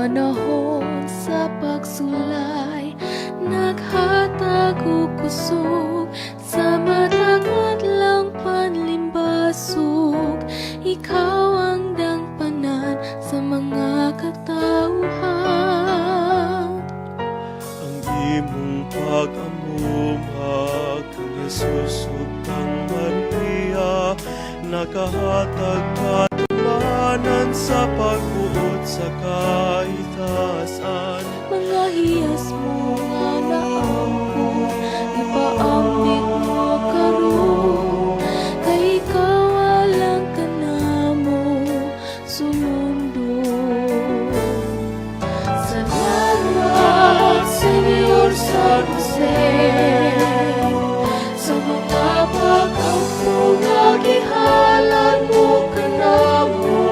panahon sa pagsulay, naghatag og kusog sa matagad lang panlimbasog. Ikaw ang dangpanan sa mga katawhan. Ang imong pag-amumag kang Jesus ug kang Maria, nakahatag katumanan sa pagbuot sa kaitasan. Mga hiyas mo nga naampo, ipaambit mo karon, kay ikaw alang ka namo sumundo. Salamat, Senyor San Jose, sa mga pag-ampo nga gihalad mo kanamo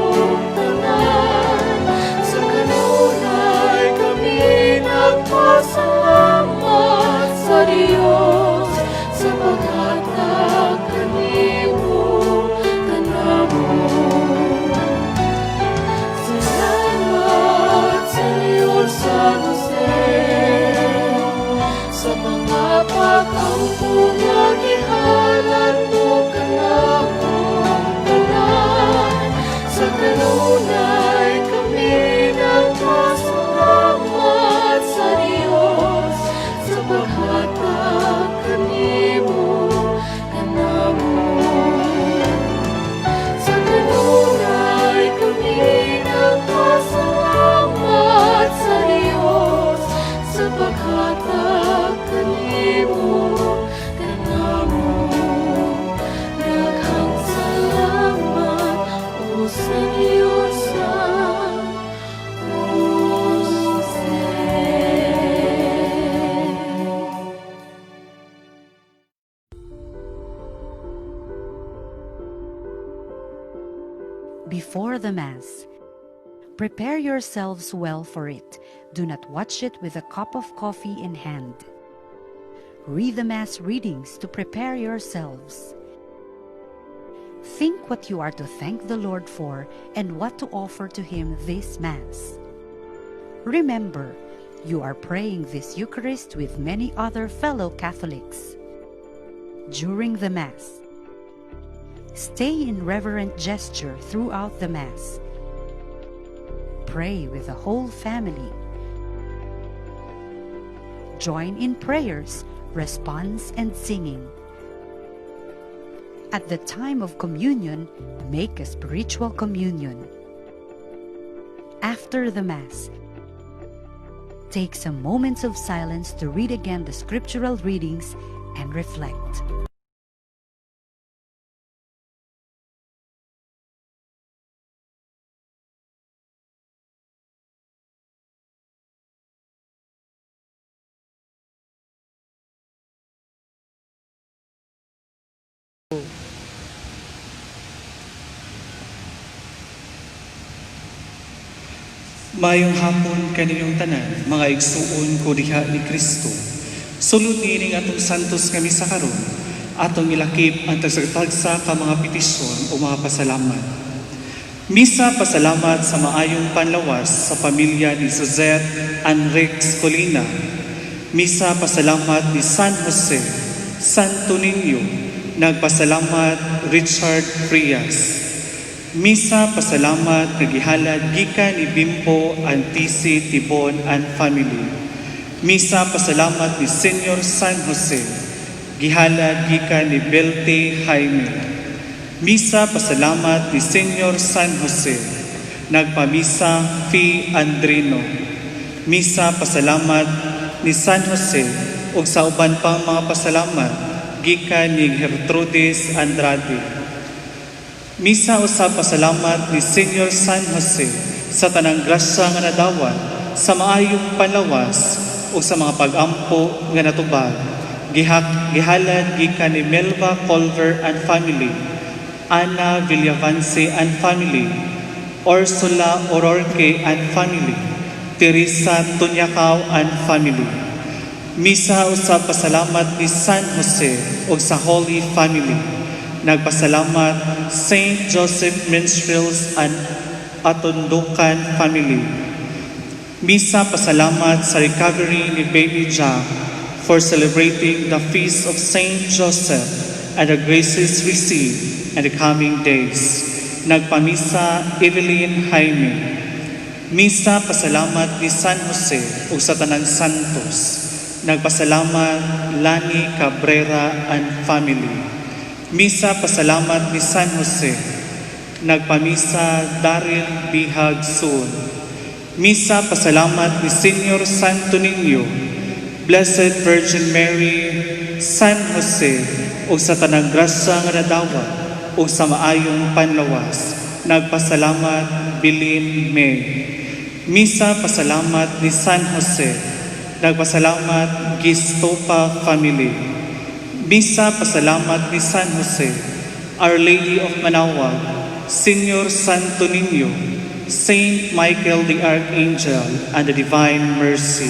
tanan. Sa kanunay kami nagpasalamat sa Diyos sa paghatag kanimo kanamo. Salamat, Senyor San Jose, sa mga pag-ampo nga gihalad mo kanamo tanan. Sa kanunay kami nagpasalamat sa Diyos sa paghatag kanimo kanamo. Sa kanunay kami nagpasalamat sa Diyos sa paghatag kanimo kanamo. Daghang salamat, O Senyor San Jose. Before the Mass, prepare yourselves well for it. Do not watch it with a cup of coffee in hand. Read the Mass readings to prepare yourselves. Think what you are to thank the Lord for and what to offer to Him this Mass. Remember, you are praying this Eucharist with many other fellow Catholics. During the Mass, stay in reverent gesture throughout the Mass. Pray with the whole family. Join in prayers, response, and singing. At the time of communion, make a spiritual communion. After the Mass, take some moments of silence to read again the scriptural readings and reflect. Mayong hapon kaninyong tanan, mga igsuon ko diha ni Kristo. Sulod nining atong santos nga misa karon, atong ilakip ang tagsa ka mga petisyon o mga pasalamat. Misa pasalamat sa maayong panlawas sa pamilya ni Suzette Enriquez Colina. Misa pasalamat ni San Jose, Santo Niño. Nagpasalamat Richard Frias. Misa pasalamat nagihalad gikan ni Bimpo Antisi Tibon and family. Misa pasalamat ni Senyor San Jose, gihalad gikan ni Belte Jaime. Misa pasalamat ni Senyor San Jose, nagpamisa Fi Andrino. Misa pasalamat ni San Jose ug sa uban pang mga pasalamat gikan ni Gertrudis Andrade. Misa usab pasalamat ni Senyor San Jose sa tanang grasya nga nadawat sa maayong panlawas o sa mga pag-ampo nga natubag. Gihalad gikan ni Melva Colver and family, Ana Villavance and family, Ursula Ororque and family, Teresa Tunyakaw and family. Misa usab pasalamat ni San Jose o sa Holy Family. Nagpasalamat Saint Joseph Minstrels and Atundukan family, Misa pasalamat sa recovery ni Baby Jack for celebrating the feast of Saint Joseph and the graces received in the coming days. Nagpamisa Evelyn Jaime. Misa pasalamat ni San Jose ug sa tanang santos. Nagpasalamat Lani Cabrera and family. Misa pasalamat ni San Jose. Nagpamisa Daryl Bihag Sun. Misa pasalamat ni Senior Santo Niño, Blessed Virgin Mary, San Jose, ug sa tanang grasya nga nadawat ug sa maayong panlawas. Nagpasalamat Bilin May. Misa pasalamat ni San Jose. Nagpasalamat Gistopa family. Misa pasalamat ni San Jose, Our Lady of Manaoag, Senior Santo Niño, Saint Michael the Archangel, and the Divine Mercy.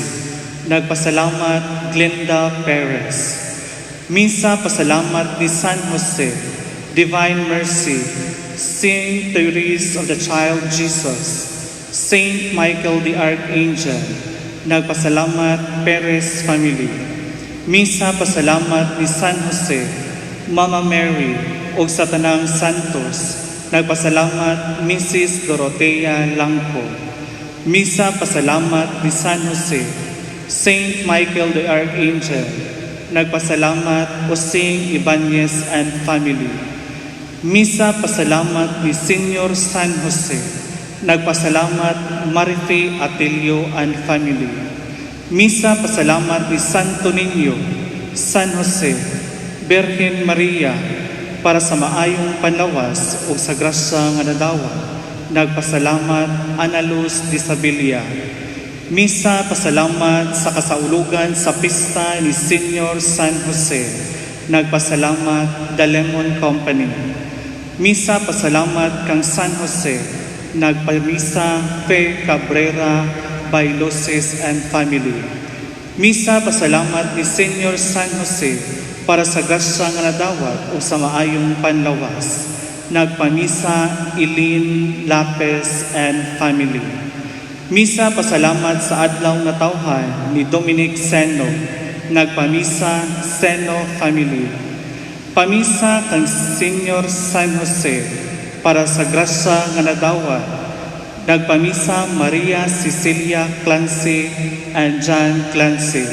Nagpasalamat Glenda Perez. Misa pasalamat ni San Jose, Divine Mercy, Saint Therese of the Child Jesus, Saint Michael the Archangel. Nagpasalamat Perez family. Misa pasalamat ni San Jose, Mama Mary, ug sa tanang santos. Nagpasalamat Mrs. Dorotea Langko. Misa pasalamat ni San Jose, Saint Michael the Archangel. Nagpasalamat Osing Ibanez and family. Misa pasalamat ni Senior San Jose. Nagpasalamat Marife Atilio and family. Misa pasalamat ni Santo Niño, San Jose, Virgen Maria, para sa maayong panlawas o sa grasya nga nadawat. Nagpasalamat Ana Luz Disabilia. Misa pasalamat sa kasaulugan sa pista ni Senior San Jose. Nagpasalamat The Lemon Company. Misa pasalamat kang San Jose. Nagpamisa Fe Cabrera Bailoses and family. Misa pasalamat ni Senior San Jose para sa grasya nga nadawat o sa maayong panlawas. Nagpamisa Eileen Lapez and family. Misa pasalamat sa adlaw nga tawhan ni Dominic Seno. Nagpamisa Seno family. Pamisa kang Senior San Jose para sa grasya nga nadawat. Nagpamisa Maria Cecilia Clancy and John Clancy.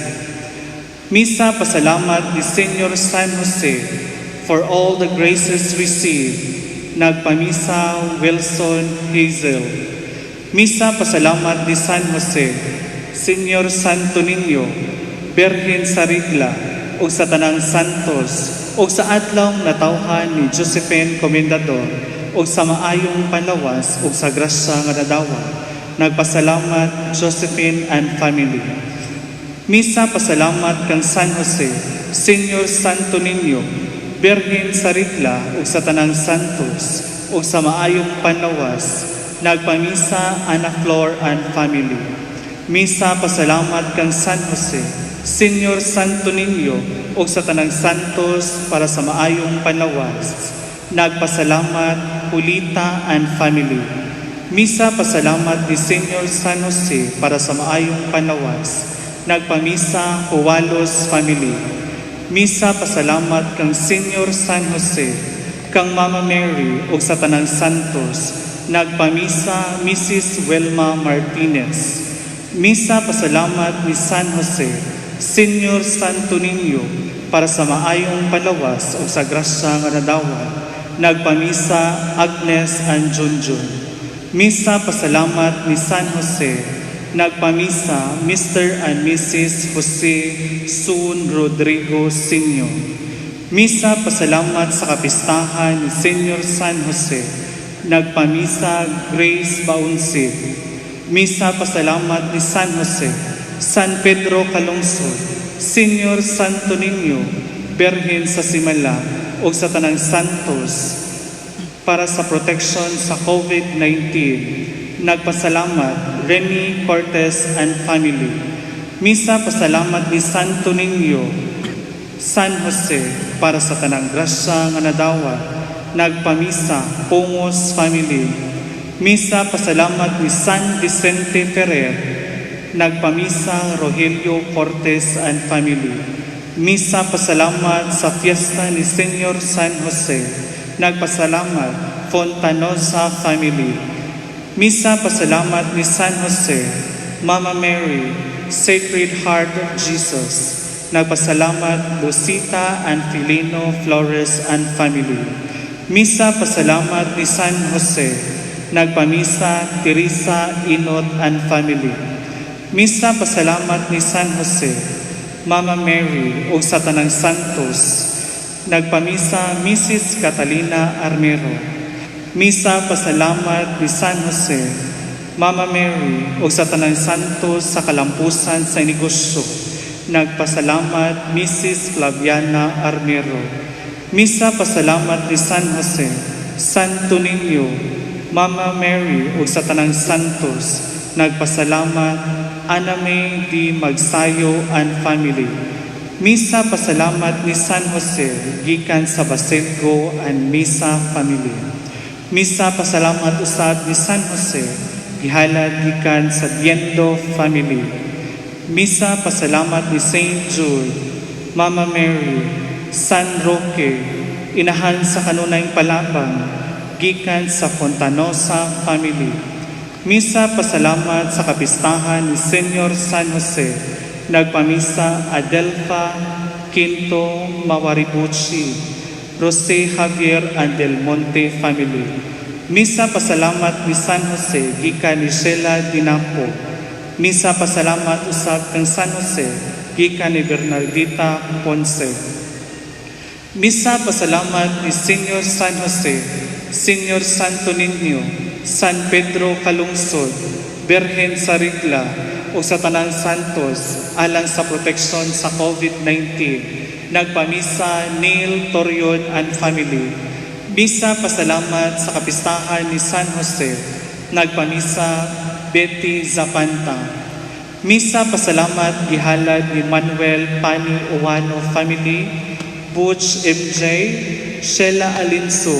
Misa pasalamat ni Senior San Jose for all the graces received. Nagpamisa Wilson Hazel. Misa pasalamat ni San Jose, Senior Santo Niño, Virgen Sarigla, ug sa tanang santos, ug sa adlaw natawhan ni Josephine Comendador, ug sa maayong panlawas ug sa grasya nga nadawat. Nagpasalamat Josephine and family. Misa pasalamat kang San Jose, Senior Santo Niño, Virgen Sarigla, ug sa tanang santos, ug sa maayong panlawas. Nagpamisa Ana Flor and family. Misa pasalamat kang San Jose, Senior Santo Niño, ug sa tanang santos para sa maayong panlawas. Nagpasalamat Julita and family. Misa pasalamat ni Senior San Jose para sa maayong panlawas. Nagpamisa Huwalos family. Misa pasalamat kang Senior San Jose, kang Mama Mary ug sa tanang santos. Nagpamisa Mrs. Wilma Martinez. Misa pasalamat ni San Jose, Senior Santo Niño, para sa maayong panlawas ug sa grasya nga nadawat. Nagpamisa Agnes and Junjun. Misa pasalamat ni San Jose. Nagpamisa Mr. and Mrs. Jose Sun Rodrigo Sr. Misa pasalamat sa kapistahan ni Senior San Jose. Nagpamisa Grace Baunsid. Misa pasalamat ni San Jose, San Pedro Calungsod, Senior Santo Niño, Birhen sa Simala o sa tanang santos para sa protection sa COVID-19. Nagpasalamat Remy Cortez and family. Misa pasalamat ni Santo Niño, San Jose para sa tanang grasya nga nadawat. Nagpamisa Pungos family. Misa pasalamat ni San Vicente Ferrer, Nagpamisa Rogelio Cortez and family. Misa pasalamat sa fiesta ni Senyor San Jose. Nagpasalamat Fontanosa family. Misa pasalamat ni San Jose, Mama Mary, Sacred Heart of Jesus. Nagpasalamat Lucita and Filino Flores and family. Misa pasalamat ni San Jose. Nagpamisa Teresa Inot and family. Misa pasalamat ni San Jose, Mama Mary o sa tanang santos. Nagpamisa Mrs. Catalina Armero. Misa pasalamat ni San Jose, Mama Mary o sa tanang santos sa kalampusan sa negosyo. Nagpasalamat Mrs. Flaviana Armero. Misa pasalamat ni San Jose, Santo Niño, Mama Mary o sa tanang santos. Nagpasalamat Ana May Di Magsayo and family. Misa pasalamat ni San Jose gikan sa Baselgo and Misa family. Misa pasalamat usab ni San Jose gihalad gikan sa Diendo family. Misa pasalamat ni Saint Jude, Mama Mary, San Roque, inahan sa kanunayng palabang gikan sa Fontanosa family. Misa pasalamat sa kapistahan ni Senyor San Jose. Nagpamisa Adelfa Quinto Mawaribuchi, Jose Javier and Del Monte family. Misa pasalamat ni San Jose gikan ni Sheila Dinapo. Misa pasalamat usab kang San Jose gikan ni Bernardita Ponce. Misa pasalamat ni Senyor San Jose, Senyor Santo Niño, San Pedro Calungsod, Birhen sa Rigla o sa Tanang Santos alang sa proteksyon sa COVID-19. Nagpamisa Neil Torion and family. Misa pasalamat sa kapistahan ni San Jose. Nagpamisa Betty Zapanta. Misa pasalamat gihalad ni Manuel Pani Owano family, Butch MJ, Sheila Alinso,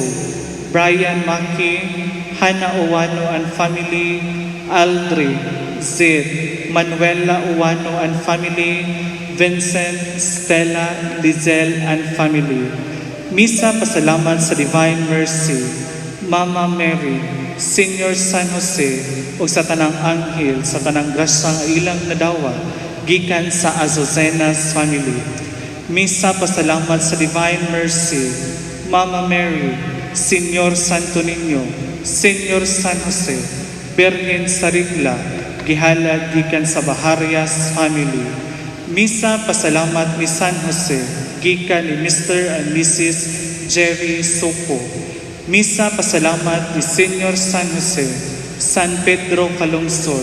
Brian Maki, Hana Owano and family, Aldri, Zed, Manuela Owano and family, Vincent, Stella, Lizelle and family. Misa pasalamat sa Divine Mercy, Mama Mary, Senyor San Jose o sa tanang anghel sa tanang grasyang ilang nadawa gikan sa Azucenas family. Misa pasalamat sa Divine Mercy, Mama Mary, Senyor Santo Niño, Senyor San Jose, Birhen sa Rigla, gihalad gikan sa Baharias family. Misa pasalamat ni San Jose, gikan ni Mr. and Mrs. Jerry Sopo. Misa pasalamat ni Senyor San Jose, San Pedro Calungsod,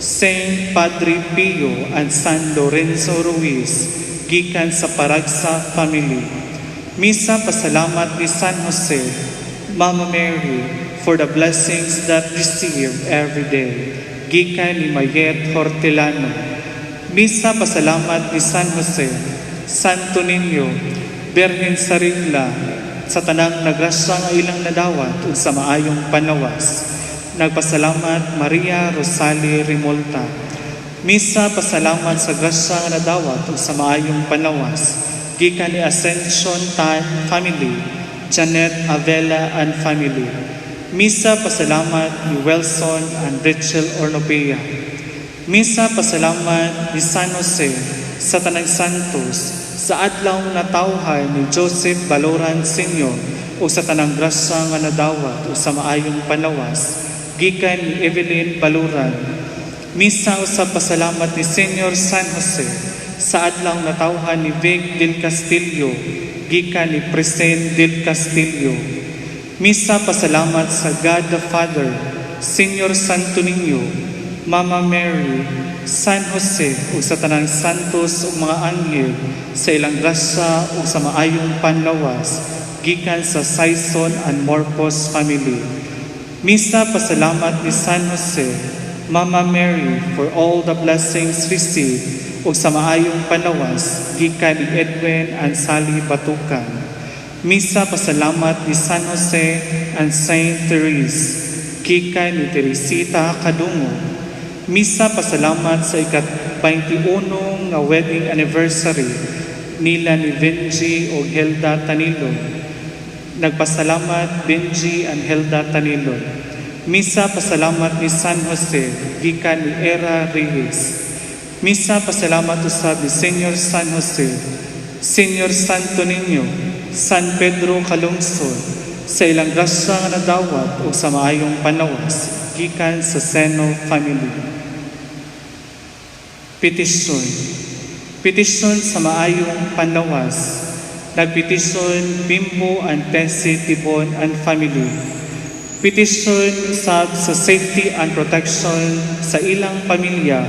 Saint Padre Pio and San Lorenzo Ruiz, gikan sa Paragsa family. Misa pasalamat ni San Jose, Mama Mary, for the blessings that receive every day, gikan ni Mayet Hortelano. Misa pasalamat ni San Jose, Santo Niño, Birhen sa Rigla, sa tanang nagrasyang ilang nadawat ug sa maayong panawas. Nagpasalamat Maria Rosalie Rimolta. Misa pasalamat sa grasyang nadawat ug sa maayong panawas, gikan ni Ascension Tan family, Janet Avela and family. Misa pasalamat ni Wilson and Rachel Ornopea. Misa pasalamat ni San Jose sa Tanang Santos sa adlaw na tawhan ni Joseph Baloran Sr. o sa tanang grasya nga nadawat o sa maayong panawas gikan ni Evelyn Baloran. Misa usab pasalamat ni Senyor San Jose sa adlaw na tawhan ni Vic del Castillo gikan ni Presen del Castillo. Misa pasalamat sa God the Father, Senyor Santo Niño, Mama Mary, San Jose o sa tanang santos o mga anghel sa ilang grasya o sa maayong panlawas gikan sa Saison and Morpos family. Misa pasalamat ni San Jose, Mama Mary, for all the blessings received o sa maayong panlawas gikan ni Edwin and Sally Batukan. Misa pasalamat ni San Jose and Saint Therese gikan ni Teresita Kadungo. Misa pasalamat sa ikat-21 nga wedding anniversary nila ni Benji o Helda Tanilo. Nagpasalamat Benji and Helda Tanilo. Misa pasalamat ni San Jose, gikan ni Era Reyes. Misa pasalamat usab ni Senior San Jose, Senior Santo Niño, San Pedro Calungsod, sa ilang grasya nga nadawat o sa maayong panawas, gikan sa Seno family. Petisyon. Petisyon sa maayong panawas. Nagpetisyon Bimbo and Tessie Tibon and family. Petisyon sa safety and protection sa ilang pamilya.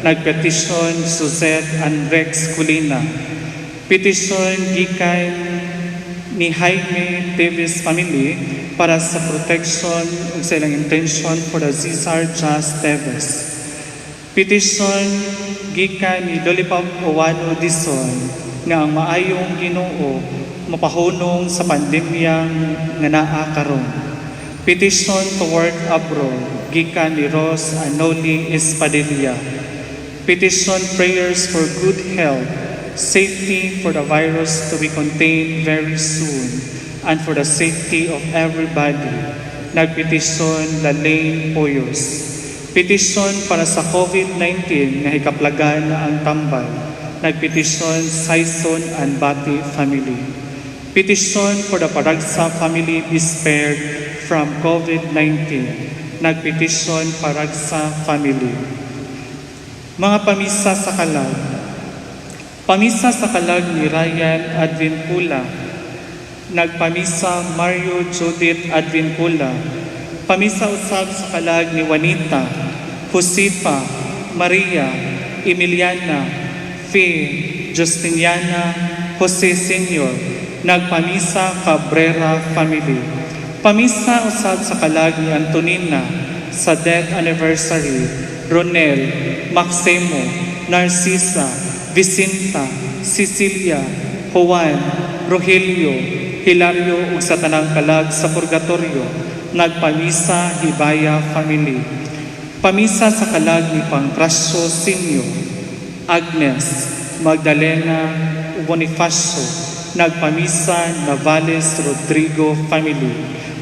Nagpetisyon Suzette and Rex Culina. Petisyon gikan ni Jaime Davis family para sa protection ug sa ilang intention for the Cesar Jas Teves. Petisyon gikan ni Lollipop Owano Dison nga ang maayong Ginoo mapahunong sa pandemyang nga naa karon. Petition to work abroad gikan ni Ros Anoli Espadilla. Petition prayers for good health, safety for the virus to be contained very soon, and for the safety of everybody. Nagpetisyon Lalaine Poyos. Petition para sa COVID-19 nga hikaplagan na ang tambal. Nagpetisyon Saison and Bati family. Petition for the Paragsa family be spared from COVID-19. Nagpetisyon Paragsa family. Mga pamisa sa kalag. Pamisa sa kalag ni Ryan Advincula. Nagpamisa Mario Judith Advincula. Pamisa usab sa kalag ni Juanita, Josefa, Maria, Emiliana, Faye, Justiniana, Jose Senior. Nagpamisa Cabrera family. Pamisa usab sa kalag ni Antonina sa death anniversary, Ronel, Maximo, Narcisa, Vicinta, Cecilia, Juan, Rogelio, Hilario ug sa tanang kalag sa purgatorio. Nagpamisa Hibaya family. Pamisa sa kalag ni Pancracio Senior, Agnes, Magdalena, Bonifacio. Nagpamisa Navales Rodrigo family.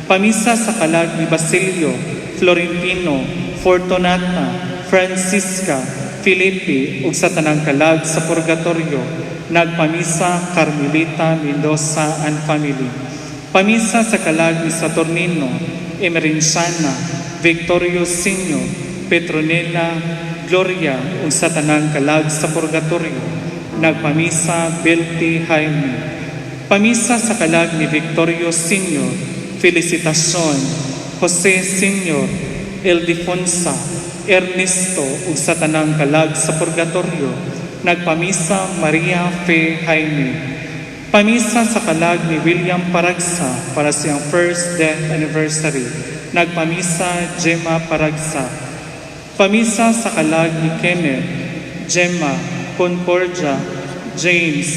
Pamisa sa kalag ni Basilio, Florentino, Fortunata, Francisca, Felipe ug sa tanang kalag sa purgatorio. Nagpamisa Carmelita Mendoza and family. Pamisa sa kalag ni Saturnino, Emerenciana, Victorio Senior, Petronella, Gloria ug sa tanang kalag sa purgatorio. Nagpamisa Belty Jaime. Pamisa sa kalag ni Victorio Senior, Felicitacion, Jose Senior, Eldefonsa, Ernesto ug sa tanang kalag sa purgatorio. Nagpamisa Maria Fe Jaime. Pamisa sa kalag ni William Paragsa para sa iyang first death anniversary. Nagpamisa Gemma Paragsa. Pamisa sa kalag ni Kenneth, Gemma, Concordia, James,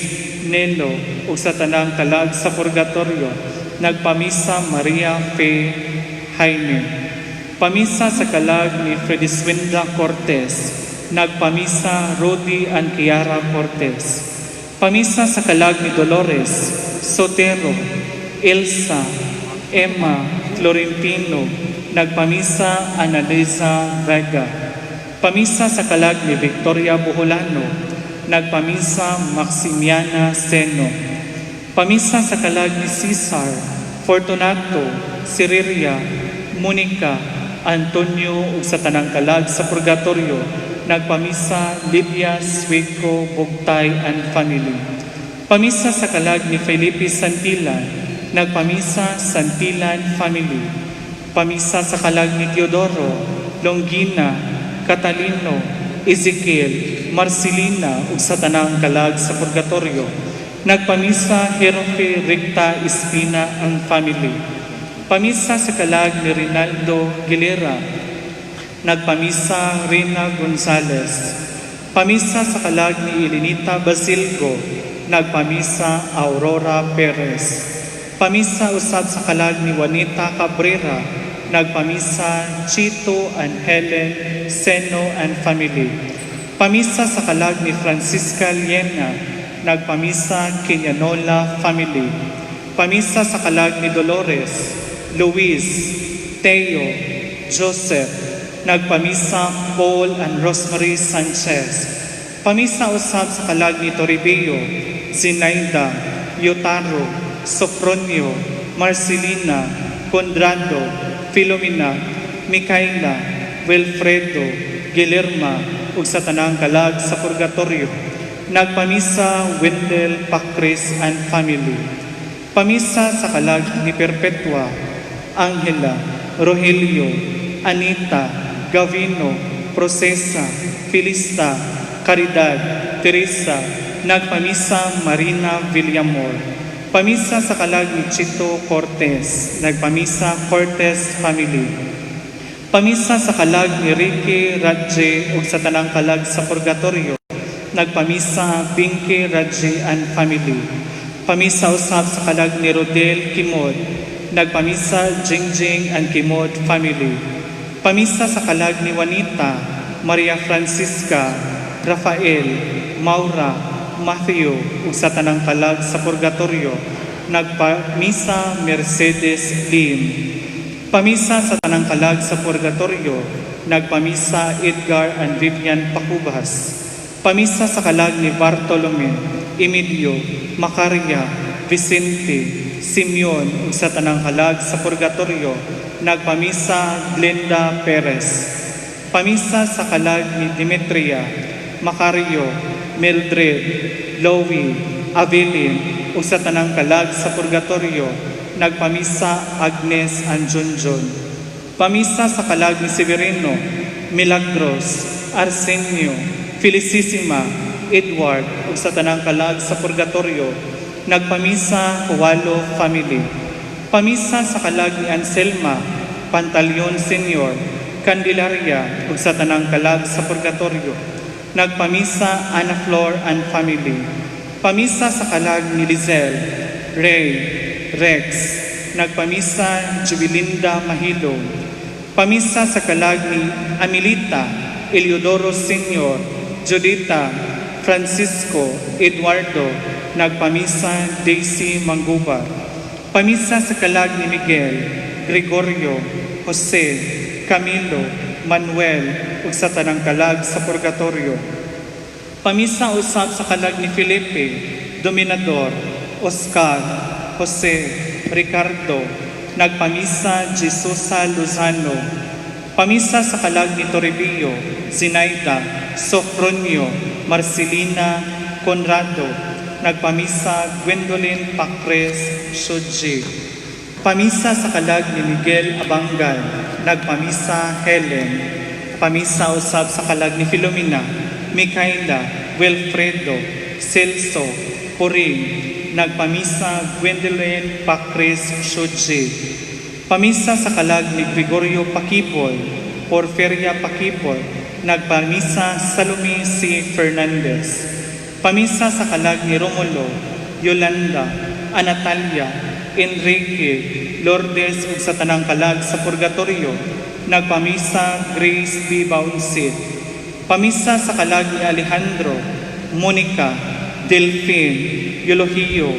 Nelo ug sa tanang kalag sa purgatorio. Nagpamisa Maria Fe Jaime. Pamisa sa kalag ni Frediswinda Cortez. Nagpamisa Rudy and Kiara Cortez. Pamisa sa kalag ni Dolores, Sotero, Elsa, Emma, Florentino. Nagpamisa Annalisa Vega. Pamisa sa kalag ni Victoria Buholano. Nagpamisa Maximiana Seno. Pamisa sa kalag ni Cesar, Fortunato, Siriria, Monica, Antonio ug sa tanang kalag sa purgatorio. Nagpamisa Lydia Sueco Bugtay and family. Pamisa sa kalag ni Felipe Santilan. Nagpamisa Santilan family. Pamisa sa kalag ni Teodoro, Longina, Catalino, Ezekiel, Marcelina ug sa tanang kalag sa purgatorio. Nagpamisa Jerofe Ricta Espina ang family. Pamisa sa kalag ni Rinaldo Gilera. Nagpamisa Rina Gonzales. Pamisa sa kalag ni Elenita Basilgo. Nagpamisa Aurora Perez. Pamisa usab sa kalag ni Juanita Cabrera, nagpamisa Chito and Helen Seno and family. Pamisa sa kalag ni Francisca Liena, nagpamisa Kinyanola family. Pamisa sa kalag ni Dolores, Luis, Teo, Joseph, nagpamisa Paul and Rosemary Sanchez. Pamisa usab sa kalag ni Toribio, Zinaida, Yotaro, Sofronio, Marcelina, Condrado, Filomena, Micaela, Wilfredo, Guillerma, ug sa tanang kalag sa purgatorio. Nagpamisa Wendell Pacres and family. Pamisa sa kalag ni Perpetua, Angela, Rogelio, Anita, Gavino, Procesa, Filista, Caridad, Teresa, nagpamisa Marina Villamor. Pamisa sa kalag ni Chito Cortez, nagpamisa Cortez family. Pamisa sa kalag ni Ricky Radje ug sa tanang kalag sa purgatorio, nagpamisa Pinky Radje and family. Pamisa usab sa kalag ni Rodel Kimod, nagpamisa Jingjing and Kimod family. Pamisa sa kalag ni Juanita, Maria Francisca, Rafael, Maura, Matthew ug sa tanang kalag sa purgatorio, nagpamisa Mercedes Lim. Pamisa sa tanang kalag sa purgatorio, nagpamisa Edgar and Vivian Pacubas. Pamisa sa kalag ni Bartolome, Emilio, Macaria, Vicente, Simeon ug sa tanang kalag sa purgatorio, nagpamisa Glenda Perez. Pamisa sa kalag ni Demetria, Macario, Mildred, Lowy, Avelin ug sa tanang kalag sa purgatorio, nagpamisa Agnes and Junjun. Pamisa sa kalag ni Severino, Milagros, Arsenio, Felicissima, Edward ug sa tanang kalag sa purgatorio, nagpamisa Huwalo family. Pamisa sa kalag ni Anselma, Pantaleon Senior, Candelaria ug sa tanang kalag sa purgatorio, nagpamisa Ana Flor and family. Pamisa sa kalag ni Lizelle, Ray, Rex, nagpamisa Jubilinda Mahilo. Pamisa sa kalag ni Amelita, Eliodoro Senior, Judita, Francisco, Eduardo, nagpamisa Daisy Manguba. Pamisa sa kalag ni Miguel, Gregorio, Jose, Camilo, Manuel ug sa tanang kalag sa purgatorio. Pamisa usab sa kalag ni Felipe, Dominador, Oscar, Jose, Ricardo, nagpamisa Jesusa Luzano. Pamisa sa kalag ni Toribio, Zinaida, Sofronio, Marcelina, Conrado, nagpamisa Gwendolyn Pacres Shodji. Pamisa sa kalag ni Miguel Abangal, nagpamisa Helen. Pamisa usab sa kalag ni Filomena, Micaela, Wilfredo, Celso, Puring, nagpamisa Gwendolyn Pacres Shodji. Pamisa sa kalag ni Gregorio Pakibol, Porferia Pakibol, nagpamisa Salome C. Fernandez. Pamisa sa kalag ni Romulo, Yolanda, Anatalia, Enrique, Lourdes ug sa tanang kalag sa purgatorio, nagpamisa Grace B. Bauncit. Pamisa sa kalag ni Alejandro, Monica, Delphine, Eulogio,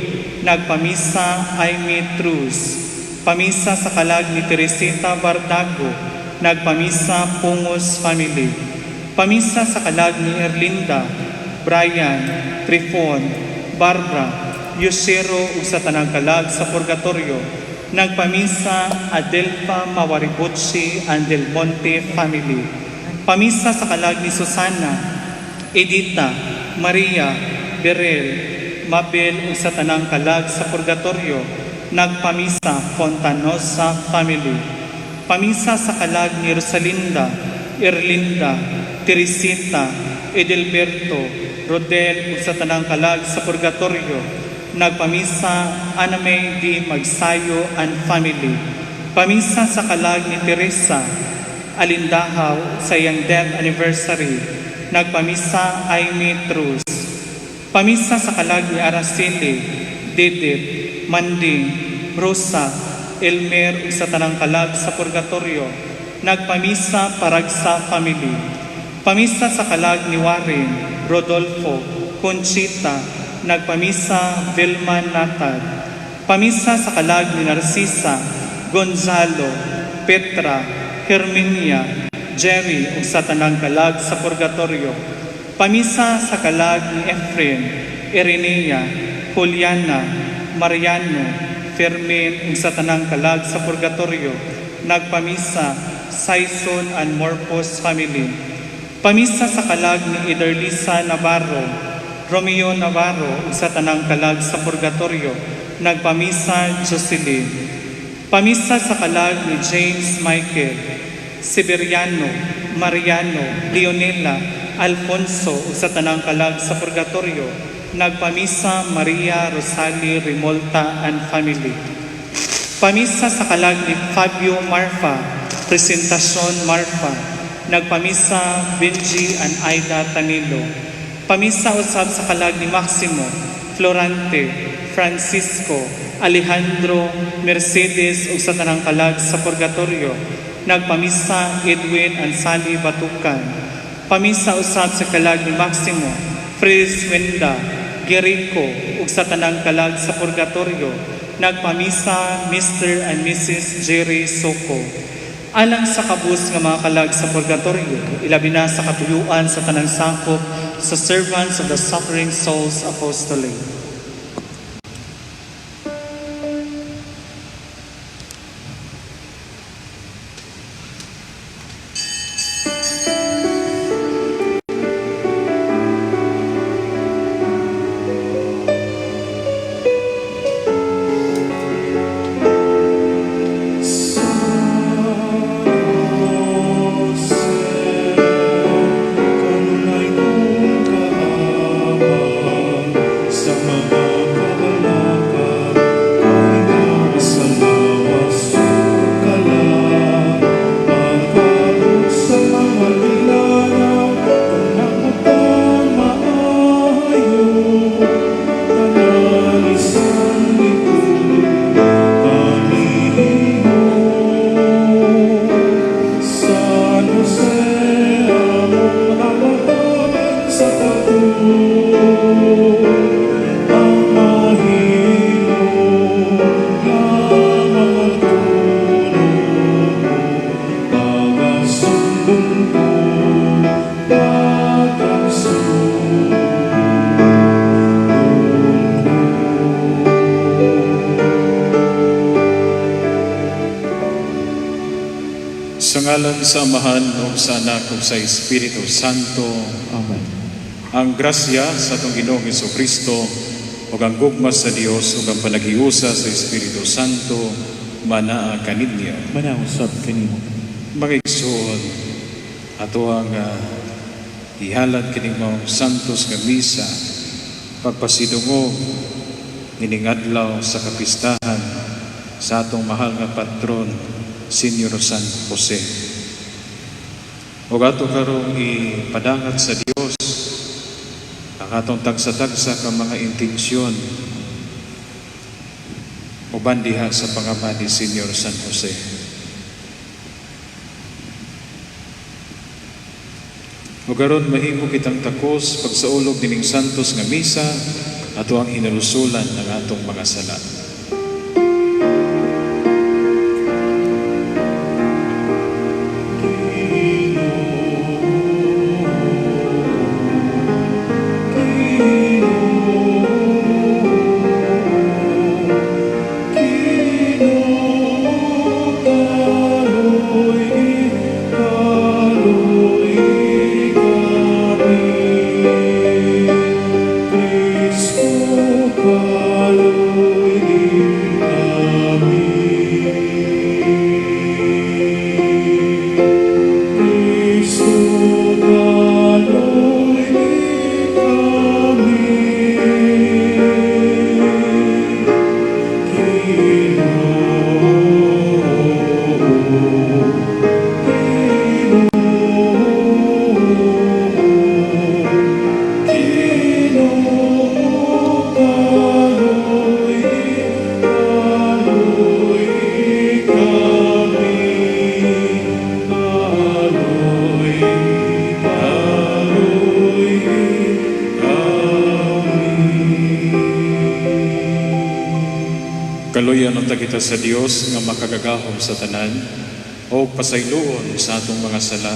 nagpamisa Aimee Cruz. Pamisa sa kalag ni Teresita Bardago, nagpamisa Pungos family. Pamisa sa kalag ni Erlinda, Brian, Trifon, Barbara, Yosero ug sa tanang kalag sa purgatorio, nagpamisa Adelfa Mawaribuchi and Del Monte family. Pamisa sa kalag ni Susana, Edita, Maria, Berel, Mabel ug sa tanang kalag sa purgatorio, nagpamisa Fontanosa family. Pamisa sa kalag ni Rosalinda, Erlinda, Teresita, Edelberto, Rodel ug sa tanang kalag sa purgatorio, nagpamisa Anamay D. Magsayo and family. Pamisa sa kalag ni Teresa, Alindahaw sa iyang death anniversary, nagpamisa Aimee Cruz. Pamisa sa kalag ni Araceli, Didit, Manding, Rosa, Elmer ug sa tanang kalag sa purgatorio, nagpamisa parag sa family. Pamisa sa kalag ni Warren, Rodolfo, Conchita, nagpamisa Vilma Natad. Pamisa sa kalag ni Narcisa, Gonzalo, Petra, Herminia, Jerry ug sa tanang kalag sa purgatorio. Pamisa sa kalag ni Efren, Irenea, Juliana, Mariano, Fermin ug sa tanang kalag sa purgatorio. Nagpamisa Saison and Morpos family. Pamisa sa kalag ni Iderlisa Navarro, Romeo Navarro ug sa tanang kalag sa purgatorio. Nagpamisa Jocelyn. Pamisa sa kalag ni James Michael, Siberiano, Mariano, Leonela, Alfonso ug sa tanang kalag sa purgatorio. Nagpamisa Maria Rosalie Remolta and family. Pamisa sa kalag ni Fabio Marfa, Presentacion Marfa. Nagpamisa Benji and Aida Tanilo. Pamisa usab sa kalag ni Maximo, Florante, Francisco, Alejandro, Mercedes ug sa tanang kalag sa purgatorio. Nagpamisa Edwin and Sally Batukan. Pamisa usab sa kalag ni Maximo, Fritz Wenda, Jericho ug sa tanang kalag sa purgatorio. Nagpamisa Mr. and Mrs. Jerry Soko. Alang sa kabus nga mga kalag sa purgatorio, ilabi na sa katuyuan sa tanang sakop sa Servants of the Suffering Souls Apostolate. Sa ngalan sa Amahan o sa Anak o sa Espiritu Santo. Amen. Ang grasya sa atong Ginoong Jesucristo o ang gugma sa Dios o ang panagiusa sa Espiritu Santo manaa kaninyo. Manausap kanimo. Mga igsoon, ato ang ihalad kining mga santos nga misa pagpasidungog iningadlaw sa kapistahan sa atong mahal nga patron Senyor San Jose. O ato karong ipadangat sa Dios ang atong tagsa-tagsa ka mga intensyon uban diha sa pangaman ni Senyor San Jose. O garon mahimo kitang takos pagsaulog dining santos nga misa ato ang hinalusulan ng atong mga sala. Cristo, Hallelujah. kita sa Dios nga makagagahom sa tanan o pasayloon sa atong mga sala.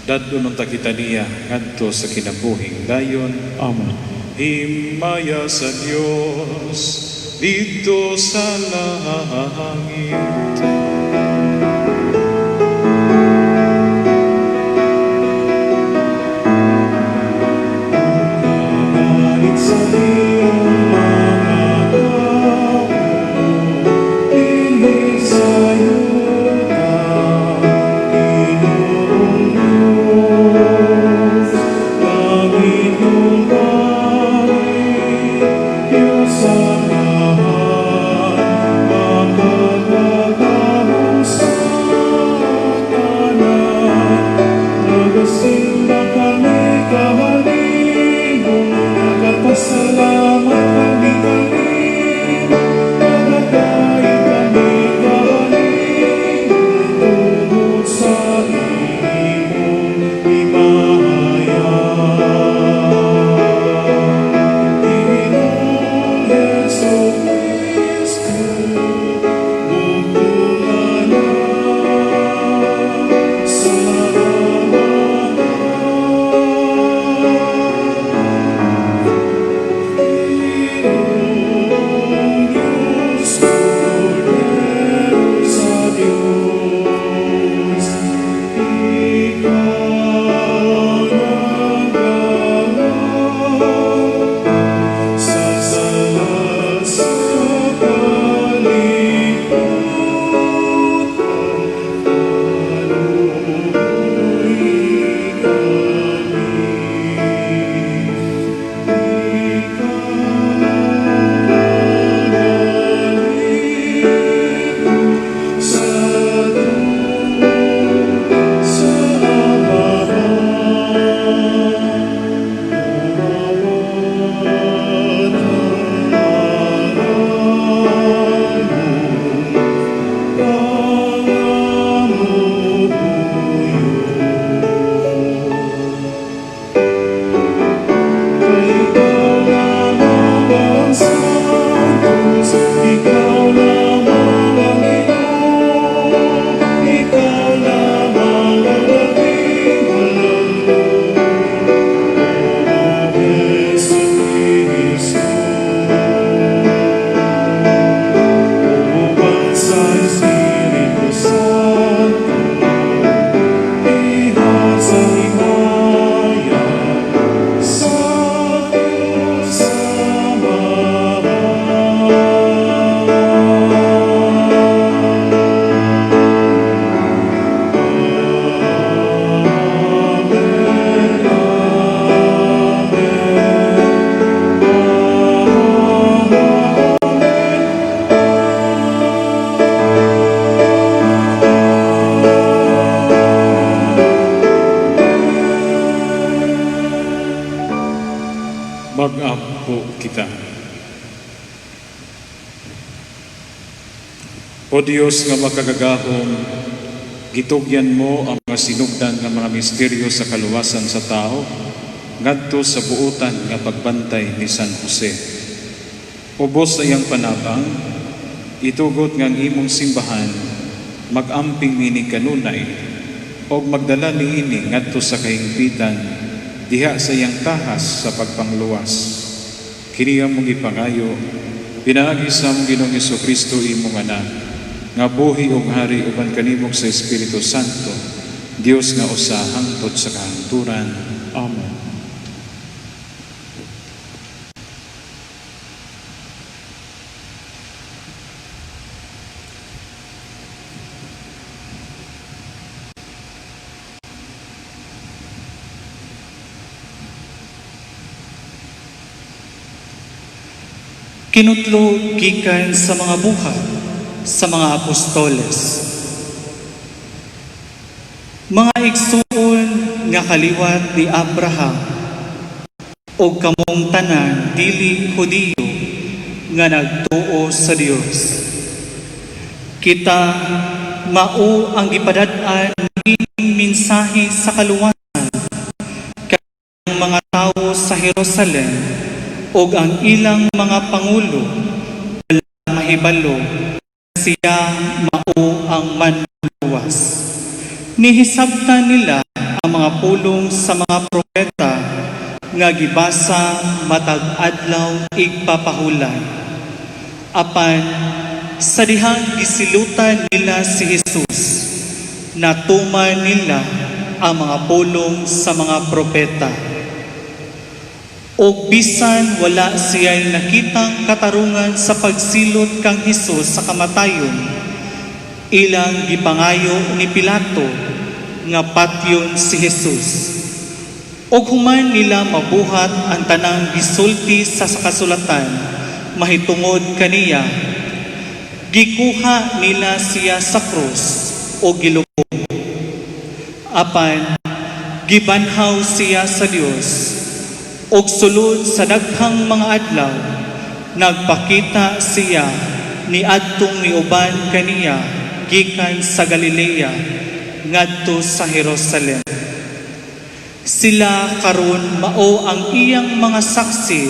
Dadlon ta kita niya ngadto sa kinabuhing dayon. Amen. Himaya sa Dios dito sa langit. Mag-ampo kita. O Dios nga makagagahom, gitugyan mo ang mga sinugdan nga mga misteryo sa kaluwasan sa tao, ngadto sa buutan nga pagbantay ni San Jose. Ubos sa iyang panabang, itugot nga ang imong simbahan, mag-amping mini kanunay, o magdala ni ini ngadto sa kahingpitan, diha sa iyang tahas sa pagpangluwas. Kini among ipangayo, pinaagi sa among Ginoong Jesucristo imong anak, nga buhi ug hari uban kanimong sa Espiritu Santo, Dios nga usa hangtod sa kahangturan. Amen. Kinutlo gikan sa mga buhat sa mga apostoles. Mga igsuon nga kaliwat ni Abraham o kamong tanan dili Hudiyo nga nagtuo sa Dios. Kita mao ang gipadad-an ng mensahe sa kaluwasan kang mga tawo sa Jerusalem ug ang ilang mga pangulo wala mahibalo siya mao ang manluwas. Nihisabtan nila ang mga pulong sa mga propeta nga gibasa matag adlaw igpapahulay. Apan sa dihang gisilutan nila si Jesus, natuman nila ang mga pulong sa mga propeta. O bisan wala siya'y nakitang katarungan sa pagsilot kang Hesus sa kamatayon, ilang gipangayo ni Pilato nga patyon si Jesus. Og human nila mabuhat ang tanang gisulti sa kasulatan mahitungod kaniya, gikuha nila siya sa krus o gilubog. Apan gibanhaw siya sa Dios, og sulod sa daghang mga adlaw nagpakita siya ni adtong miuban kaniya gikan sa Galilea ngadto sa Jerusalem. Sila karon mao ang iyang mga saksi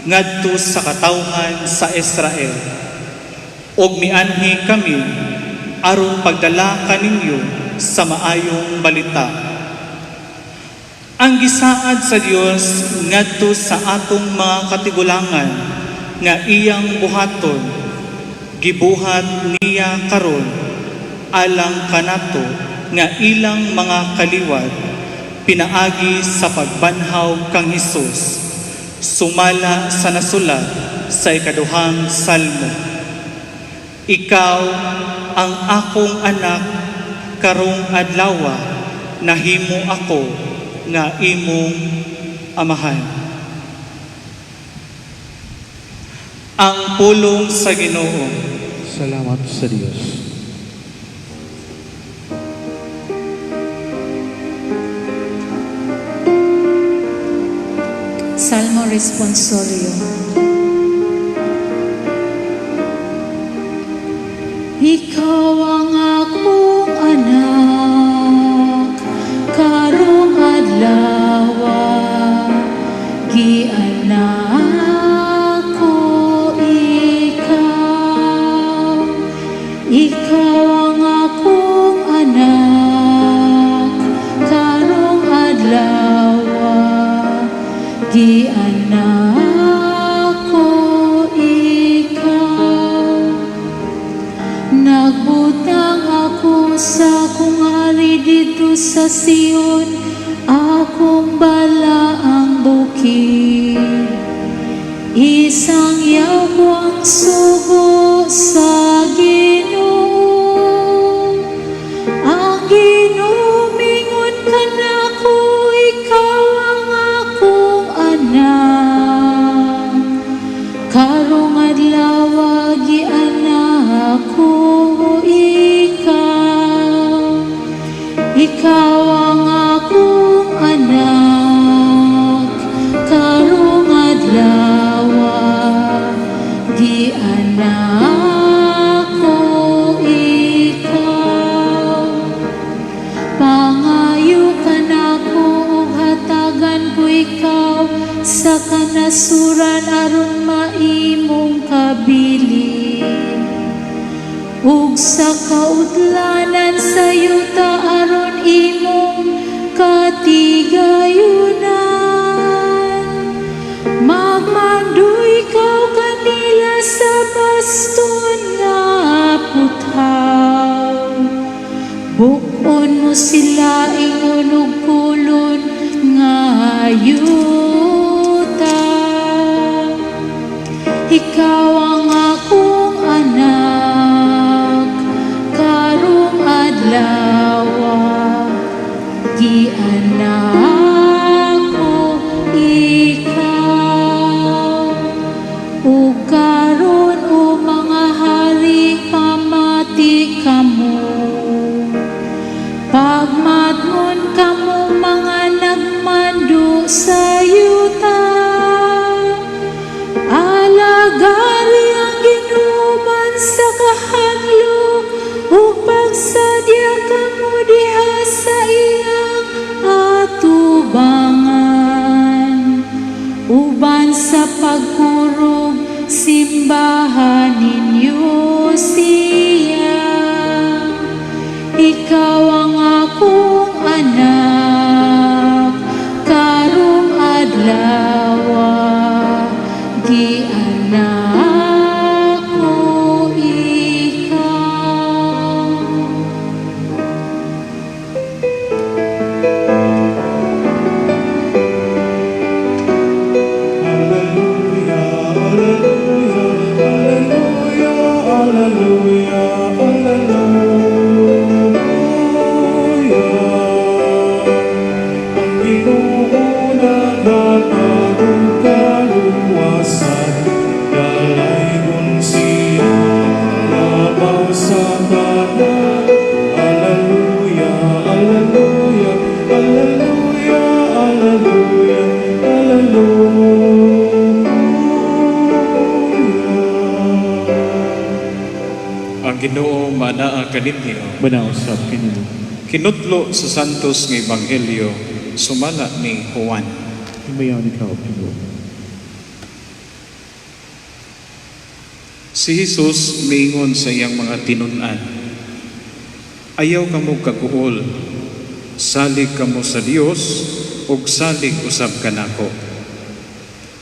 ngadto sa katawhan sa Israel. Og mianhi kami aron pagdala kaninyo sa maayong balita. Ang gisaad sa Dios ngadto sa atong mga katigulangan nga iyang buhaton, gibuhat niya karon alang kanato nga ilang mga kaliwat pinaagi sa pagbanhaw kang Hesus, sumala sa nasulat sa ikaduhang salmo. Ikaw ang akong anak, karong adlawa nahimo ako nga imong amahan. Ang pulong sa Ginoo. Salamat sa Diyos. Salmo Responsorio. Ikaw ang akong anak, karong adlaw gianak ko ikaw. Ikaw ang akong anak, karong adlaw gianak ko ikaw. Nagbutang ako sa kung ari dito sa Sion, akong balaang bukid. Isang yaw ko ang sugo sa Ginoo. Ang Ginoo mingon ka nako, ikaw ang akong anak. Karong adlaw gianak ko ikaw. Ikaw ang akong anak, karong adlaw gianak ko ikaw. Pangayo ka nako ug hatagan ko ikaw sa kanasuran aron maimong kabilin. Ug sa kaudlanan sa yuta aron imong katigayunan. Magmandoy ikaw kanila sa baston nga puthaw. Bukon mo sila ingon ug kulon nga yuta. Ikaw ang akong anak, karong adlaw gianak ko ikaw. Ug karon o mga hari pamati kamo, pagmatngon kamo mga nagmando sa yuta. Alagari ang ginuman sa kahadlok ug pagsadya kamo diha sa iyang anaa kaninyo. Manausap kanino. Kinutlo sa santos nga ebanghelyo sumala ni Juan. Himayaw ikaw, Ginoo. Si Jesus miingon sa iyang mga tinun-an, ayaw kamo kaguol, salig kamo sa Dios, ug salig usab kanako.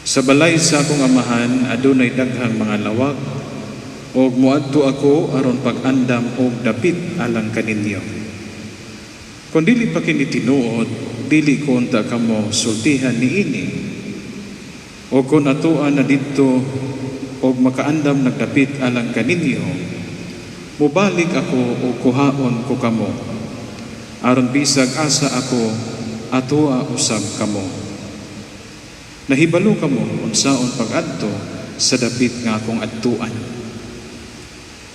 Sa balay sa akong amahan adunay daghang mga lawag, ug muadto ako aron pag-andam og dapit alang kaninyo. Kung dili pa kini tinuod, dili ko unta kamo sultihan niini. O kung atuan na dito og makaandam nagdapit alang kaninyo, mubalik ako o kuhaon ko kamo, aron bisag asa ako atua usab kamo. Nahibalo kamo unsaon pag-adto sa dapit nga akong adtuan.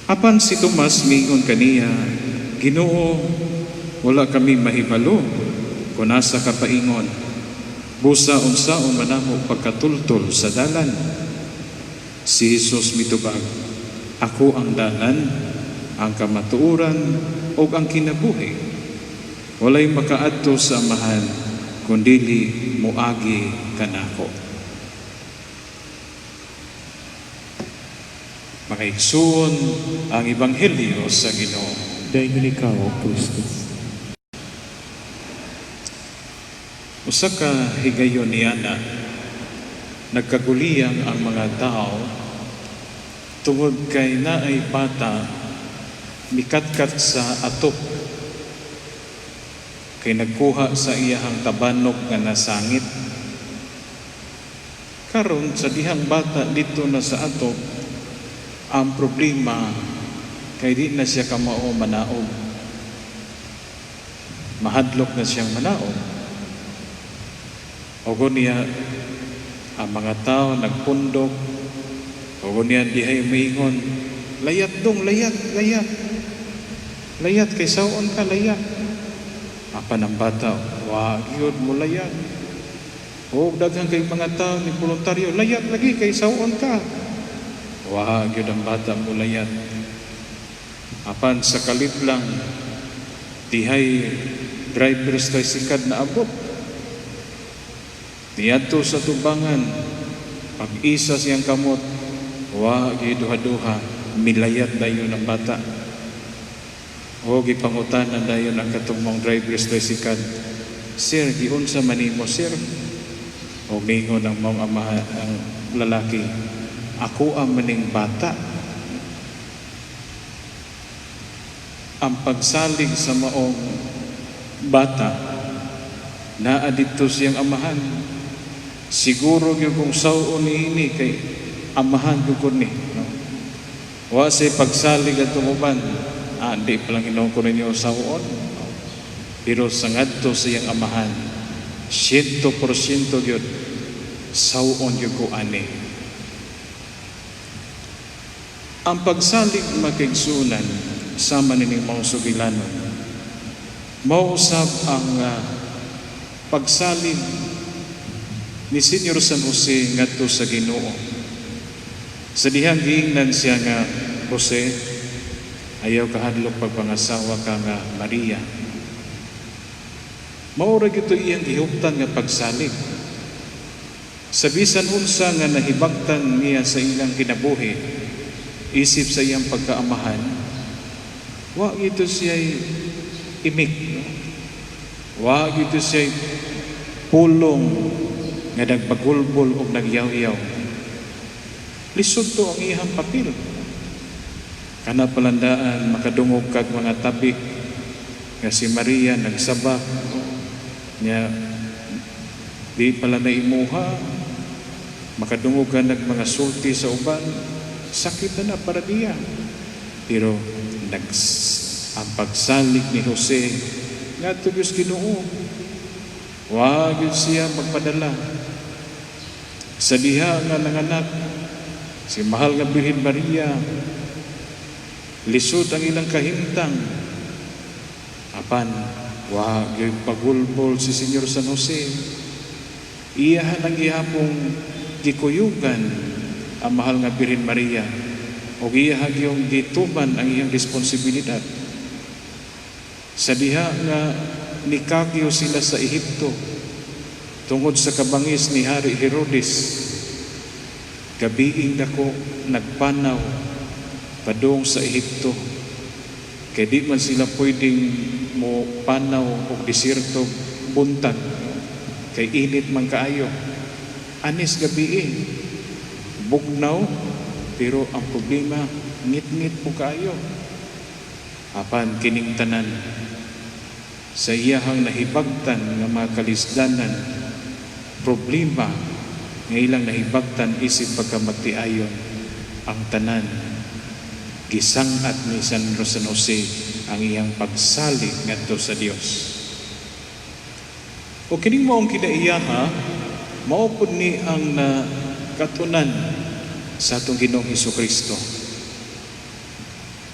Apan si Tomas miingon kaniya, Ginoo, wala kami mahibalo kung nasa kapaingon. Busa unsaon manamo pagkatultol sa dalan. Si Jesus mitubag, ako ang dalan, ang kamatuoran, o ang kinabuhi. Walay makaadto sa amahan, kundili muagi kanako. Mga igsuon ang ebanghelyo sa Ginoo. Dayon ikaw, Kristo. Usa ka higayon niana, nagkaguliyang ang mga tao tungod kay naay bata mikatkat sa atop kay nagkuha sa iyahang tabanok nga nasangit. Karon sa dihang bata dito na sa atop, ang problema kay di na siya kamao manaog. Mahadlok na siyang manaog. Ogo niya ang mga tao nagpundok. Ogo niya dihay maingon, layat dong, layat, layat. Layat kay saon ka, layat. Apan ang bata, wag yun mo layat. O daghang kay mga tao ni voluntaryo, layat lagi kay saon ka. Wag yun ang bata mo layat. Apan sa kalit lang, dihay driver's tricycle na abot. Niadto sa tubangan, pag-isa siyang kamot, wag duha-duha, milayat dayon ang bata. O gipangutanan dayon ang katungmong driver's tricycle, Sir, giunsa man nimo, sir? O mingon ang mong ama ang lalaki, ako ang maning bata. Ang pagsalig sa maong bata, naa dito siyang amahan. Siguro yung kung sauon ini kay amahan ko ni. No? Wa say pagsalig at tumuban, di pa lang inong ko ninyo sauon. No? Pero sangadto sa iyang amahan, 100% yun, sauon yun ko ani. Ang pagsalig makigsunan, sama nining mga sugilanon, mausap ang pagsalig ni Senyor San Jose ngadto sa Ginoo. Sa dihang giingnan siya nga, Jose, ayaw kahadlok pagpangasawa ka nga Maria. Maura gito iyang gihuptan nga pagsalig. Sa bisan unsa nga nahibagtan niya sa ilang kinabuhi, isip sa iyang pagkaamahan, wa gito siya imik. Wa gito siya pulong nga nagpagulbol o nagyaw-yaw. Lisod to ang iyang papel. Kana palandaan, makadungog kag mga tabi nga si Maria nagsabak niya, di pala na imuha, makadungog ka mga sulti sa uban, sakit na para diya. Pero ang pagsalig ni Jose nga tugos Ginoo, wag yun siya magpadala. Sa diha nga nanganak, si mahal nga Birhen Maria, lisod ang ilang kahimtang. Apan, wag yun pagulbol si Senyor San Jose. Iyahan ang ihapong gikuyugan ang mahal nga Birhen Maria. o iyahag yung gituman ang iyang responsibilidad. Sa diha nga nikagyo sila sa Ehipto tungod sa kabangis ni Hari Herodes, gabiing dako nagpanaw padung sa Ehipto, kay di man sila pwedeng mo panaw o desierto buntag, kay init man kaayo. Anis gabiing bugnaw, pero ang problema ngit-ngit po kaayo. Apan kining tanan sa iyahang nahibagtan nga mga kalisdanan, problema nga ilang nahibagtan isip pagkamatiayon, ang tanan gisangat ni San Jose ang iyang pagsalig ngadto sa Dios. O kining maong kinaiyaha, mao pud ni ang katunan sa atong Ginoong Hesukristo.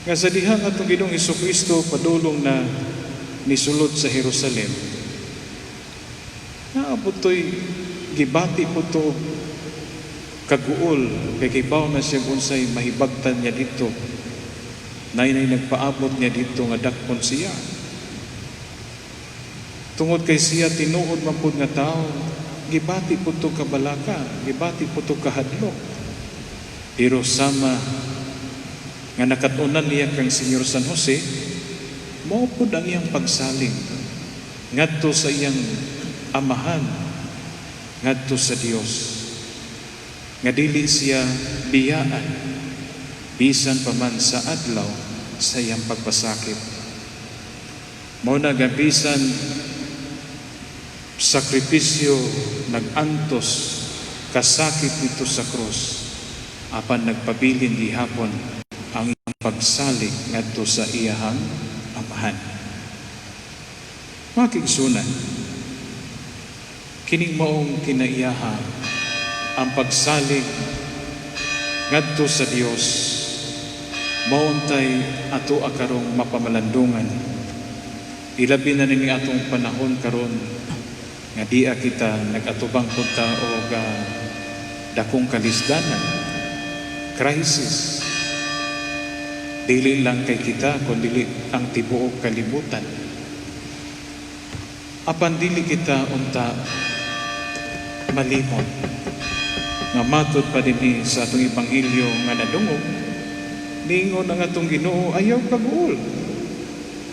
Nga sa dihang atong Ginoong Hesukristo padulong na nisulod sa Jerusalem, naabot to'y gibati po to kaguol, kay kibaw na siya unsay mahibagtan niya dito. Nay nagpaabot niya dito nga dakpon siya. Tungod kay siya tinuod man pud nga tao, gibati po to kabalaka, gibati po to kahadlok. Pero sama nga nakatunan niya kang Senyor San Jose, mao pud ang iyang pagsalig ngadto sa iyang amahan, ngadto sa Dios, nga dili siya biyaan bisan pa man sa adlaw sa iyang pagpasakit. Mao na gabisan sakripisyo nagantos kasakit dito sa krus, apan nagpabilin gihapon ang iyang pagsalig ngadto sa iyahang amahan. Mga kigsunan, kining maong kinaiyaha ang pagsalig ngadto sa Dios, mauntay ato akarong mapamalandungan. Ilabi na ning atong panahon karon nga diya kita nagatubang punta o dakong kalisdanan, crisis. Dili lang kay kita, kundi ang tibuok kalibutan. Apan dili kita unta malimot nga matod pa din sa atong ebanghelyo nga nadungog, ningon ang atong Ginoo ayaw kaguol.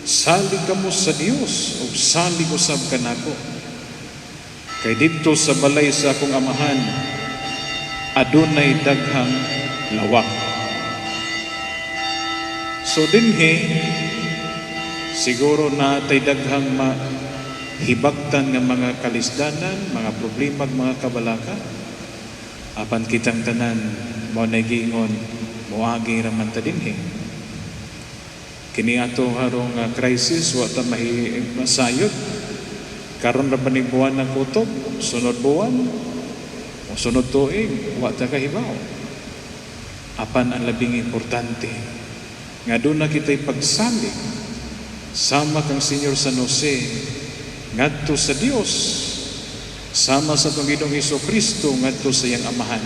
Salig kamo sa Dios o salig usab kanako. Kay dito sa balay sa akong amahan adunay daghang lawak. So dinhi siguro na tay daghang mahibagtan nga mga kalisdanan, mga problema, mga kabalaka. Apan kitang tanan mo nagingon moagi ra man ta dinhi. Kini ato harong crisis wa ta masayod. Karon ra banig buwan ng kutob, sunod buwan o sunod tuig wa ta kahibaw. Apan ang labing importante nga doon na kita'y pagsalig sama kang Senyor San Jose ngadto sa Dios, sama sa atong Ginoong Hesukristo ngadto sa iyang amahan.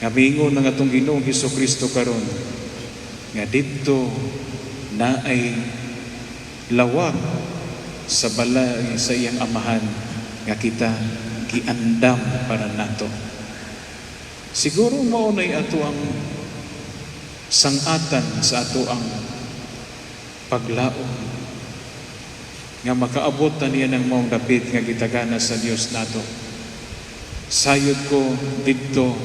Nga mingon ng atong Ginoong Hesukristo karon nga dito na ay lawak sa balay sa iyang amahan nga kita giandam para nato. Siguro mao nay ato ang sangatan sa ato ang paglaom nga makaabot na niya ng maong dapit nga gitagana sa Dios nato. Sayod ko dito,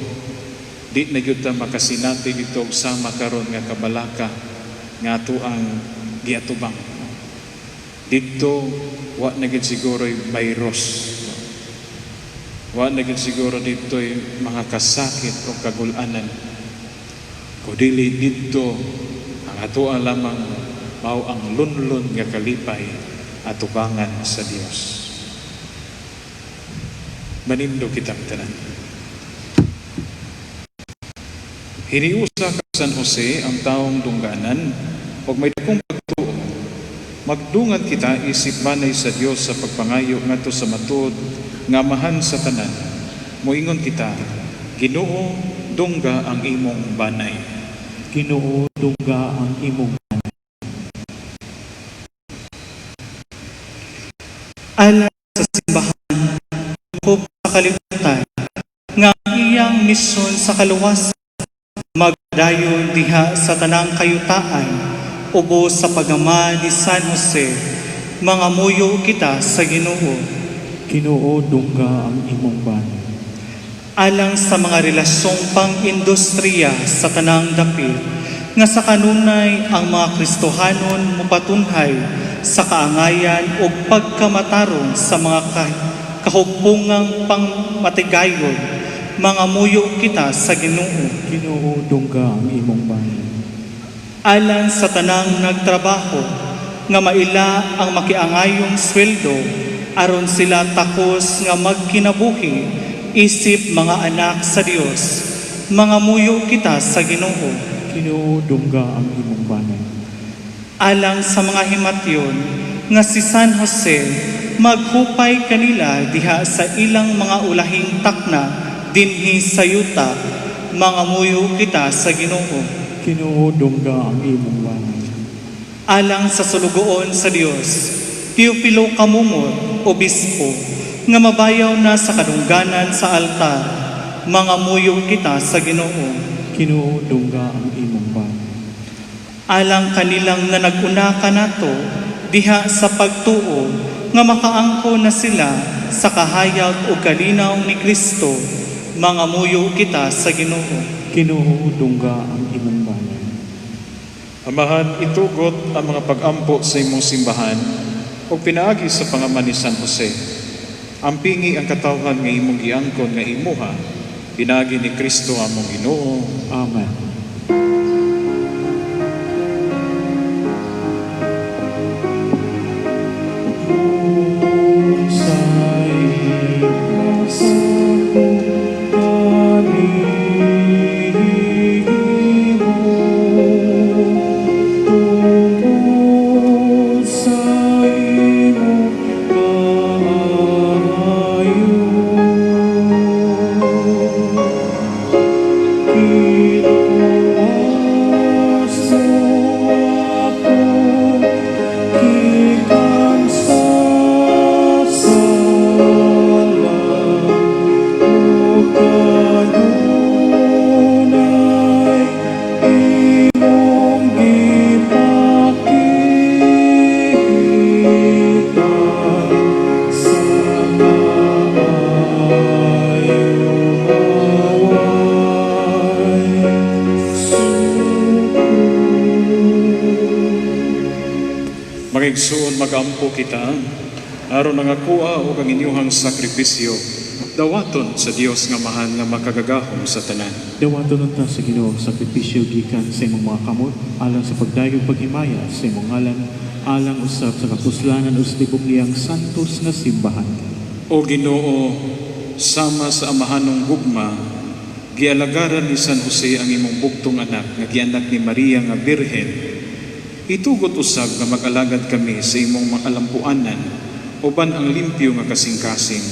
di na yun ta makasinati dito sama karon nga kabalaka nga ato ang giatubang. Dito, wa na gid siguro virus. Wa na gid siguro dito mga kasakit o kagulanan. Kudili dito ang ato ang lamang mao ang lunlun nga kalipay atubangan sa Dios. Manindo kitang tanan. Hiniusa ka San Jose ang taong dungganan, pag may dakong pagtuo, magdungat kita isip banay sa Dios sa pagpangayo ngadto sa matuod nga amahan sa tanan. Moingon kita, Ginoo, dungga ang imong banay. Ginoo dungga ang imong Alang sa simbahan, lukop sa kalibutan, nga ang iyang misyon sa kaluwasan, magdayon diha sa tanang kayutaan, ubos sa pagama ni San Jose, mga muyo kita sa Ginoo. Ginoo dungga ang imong banan. Alang sa mga relasyong pang-industriya sa tanang dapit, nga sa kanunay ang mga Kristohanon mupatunhay sa kaangayan o pagkamatarong sa mga kahugpungang pangmatigayon, mga muyo kita sa Ginoo. Ginoo dungga ang imong banan. Alang sa tanang nagtrabaho, nga maila ang makiangayong sweldo, aron sila takos nga magkinabuhi, isip mga anak sa Dios, mga muyo kita sa Ginoo. Ginoo dungga ang imong banan. Alang sa mga himatyon nga si San Jose, maghupay kanila diha sa ilang mga ulahing takna dinhi sa yuta, mga muyo kita sa Ginoo. Ginoo dungga ang imong banan. Alang sa sulugoon sa Dios, Teofilo Kamumot, Obispo, nga mabayaw na sa kadungganan sa altar, mga muyo kita sa Ginoo. Ginoo dungga ang imong banan. Alang kanilang na nag-una kanato, diha sa pagtuo, nga makaangko na sila sa kahayag o kalinaw ni Kristo, mga muyo kita sa Ginoo. Ginoo dungga ang imong banan. Amahan, itugot ang mga pag-ampo sa imong simbahan o pinaagi sa pangaman ni San Jose. Ampingi ang katawhan nga imong giangkon nga imuha, pinaagi ni Kristo among Ginoo. Amen. Magigsuon magampo kita, aron nangakuha o kang inyuhang sakripisyo, dawaton sa Dios nga mahal nga makagagahom sa tanan. Dawaton unta sa Ginoo ang sakripisyo gikan sa imong mga kamot, alang sa pagdayog paghimaya sa imong ngalan, alang usab sa kapuslanan o sa tibok liyang santos nga simbahan. O Ginoo, sama sa amahanong gugma, gialagaran ni San Jose ang imong bugtong anak nga gianak ni Maria nga Birhen. Itugot usab nga mag-alagad kami sa imong maalampuanan, uban ang limpyo nga kasing-kasing.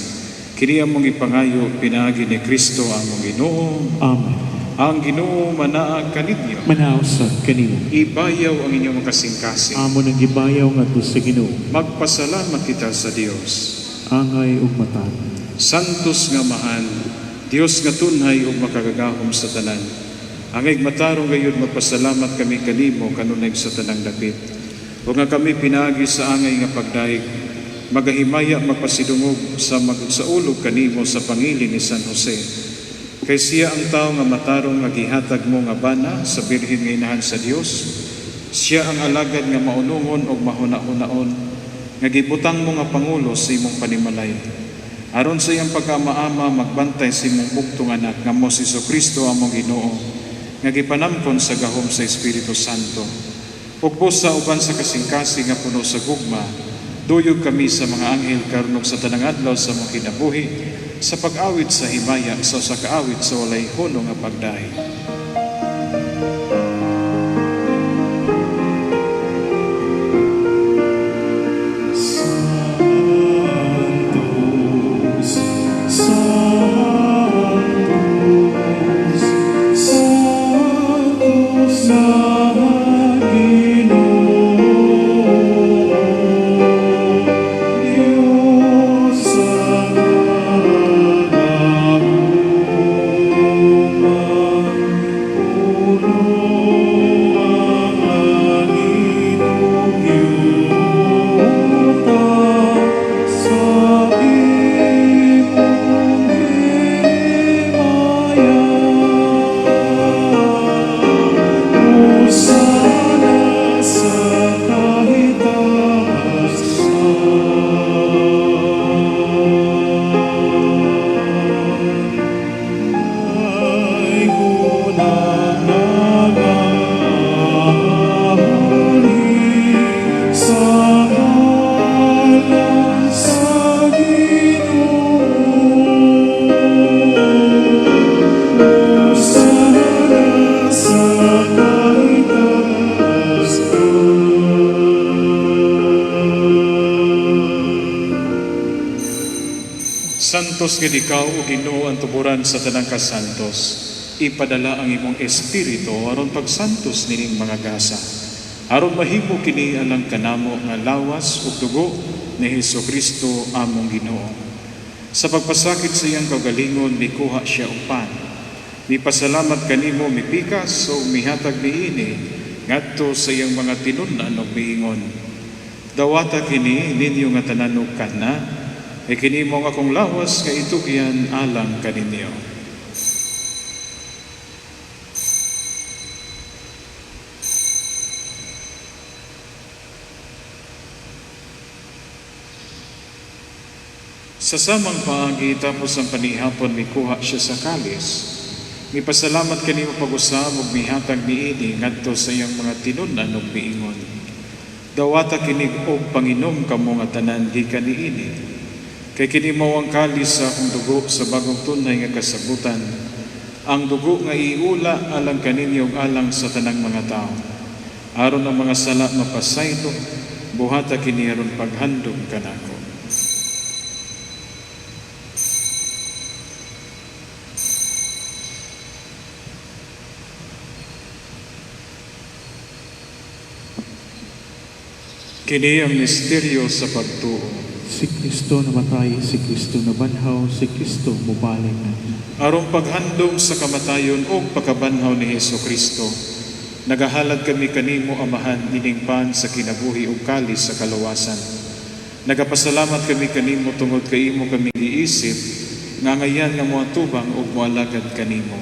Kini among ipangayo pinaagi ni Kristo among Ginoo. Amen. Ang Ginoo manaa kaninyo. Manausab kanimo. Ibayaw ang inyong kasing-kasing. Amo nang gibayaw ngadto sa Ginoo. Magpasalamat kita sa Dios. Angay ug matan. Santos nga mahal, Dios nga tunhay ug makagagahom sa tanan. Angay matarong gayud magpasalamat kami kanimo kanunay sa tanang dapit. O nga kami pinaagi sa angay nga pagdaig, magahimaya magpasidungog sa ulog kanimo sa pangili ni San Jose. Kay siya ang tao nga matarong nga gihatag mo nga bana sa birhen nga inahan sa Dios. Siya ang alagad nga maunungon og mahuna-hunaon, nga gibutang mo nga pangulo sa imong panimalay. Aron sa iyang pagkamaama magbantay sa imong bugtong anak nga mo si Kristo among Ginoo, nga gipanamkon sa gahom sa Espiritu Santo. Ug sa uban sa kasing-kasing nga puno sa gugma, duyog kami sa mga anghel karon sa tanang adlaw sa mga kinabuhi, sa pag-awit sa himaya sa kaawit sa walay huno nga pagdahi. Santos, Santos gid ikaw o Ginoo ang tuburan sa tanang kasantos. Ipadala ang imong espiritu aron pagsantos nining mga gasa. Aron mahimo kini alang kanamo nga lawas ug dugo ni Hesukristo among Ginoo. Sa pagpasakit sa iyang kaugalingon mikuha siya og pan. Mipasalamat kanimo mipikas o mihatag niini ngadto sa iyang mga tinun-an ug miingon. Dawata kini ninyo nga tanan og kana, e kini mo nga akong lawas nga itugyan alang kaninyo. Sa samang paagi tapos ang panihapon mikuha siya sa kalis. Mipasalamat kanimo pag-usab ug mihatag niini ngadto sa iyang mga tinun-an ug miingon. Dawata kinig og panginom kamo nga tanan gikan niini. Kay kini mao ang kalis sa akong dugo sa bagong tunay nga kasabutan. Ang dugo nga iula alang kaninyo ug alang sa tanang mga tao. Aron ang mga sala mapasaylo, buhata kini aron paghandom kanako. Kini ang misteryo sa pagtuo. Si Kristo namatay, si Kristo nabanhaw, si Kristo mubalik na. Arong paghandom sa kamatayon o pagkabanhaw ni Hesukristo, nagahalad kami kanimo amahan niningpan sa kinabuhi ug kalis sa kalawasan. Nagapasalamat kami kanimo tungod kay imo kami giisip nga ngayan nga moatubang ug moalagad kanimo.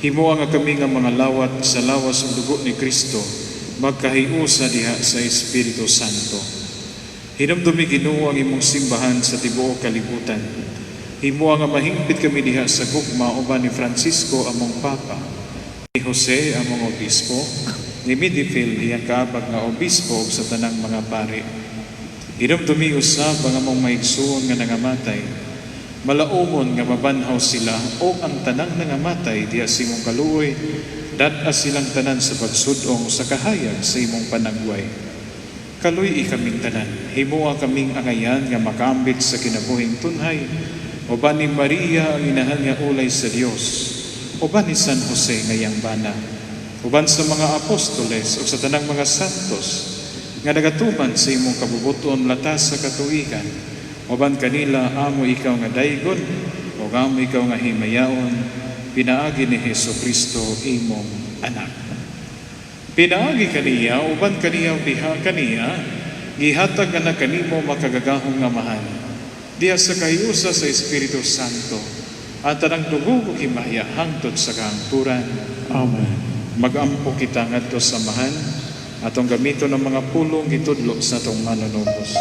Himo nga kami nga mga lawat sa lawas ug dugo ni Kristo magkahiusa diha sa Espiritu Santo. Hinumdumi Ginoo ang imong simbahan sa tibuok kalibutan. Himo nga mahingpit kami diha sa gugma uban ni Francisco among Papa, ni Jose among obispo, ni Midifil iyang kaabag nga obispo ug sa tanang mga pari. Hinumdumi usab ang among maigsuon nga nangamatay. Malaumon nga mabanhaw sila o ang tanang nangamatay diha sa imong kaluoy. Dat-as silang tanan sa pagsudong sa kahayag sa imong panagway. Kaluy ikaming tanan, himuwa kaming angayan nga makambit sa kinabuhing tunhay, uban ni Maria ang inahan nga ulay sa Dios, uban ni San Jose nga yangbana, uban sa mga apostoles o sa tanang mga santos, nga nagatuman sa imong kabubuton latas sa katuigan, uban kanila amo ikaw nga daygon, o amo ikaw nga himayaon, pinaagi ni Hesukristo imong anak. Pinaagi kaniya, uban kaniya diha kaniya, gihatag na kanimo makagagahong amahan. Diha sa kahiusa sa Espiritu Santo, at tanang dugo ug himaya hangtod sa kahangturan. Amen. Magampo kita ngadto sa amahan, atong gamito ng mga pulong gitudlo sa atong manunubos.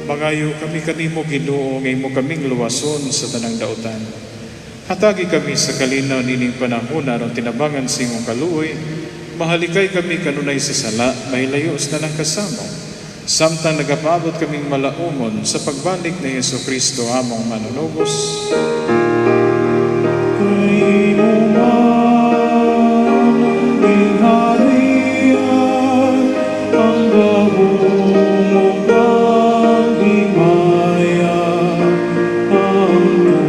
Pangayo kami kanimo Ginoo nga imo kaming luwason sa tanang daotan. Hatagi kami sa kalinaw nining panahon aron tinabangan sa imong kaluoy, mahalikay kami kanunay sa sala, mahilayos na lang kasamo. Samtang nagapaabot kaming malaumon sa pagbalik ni Yesu Kristo among manunubos. Kay mo man ingharian, ang gahumong paghimaya, ang tungod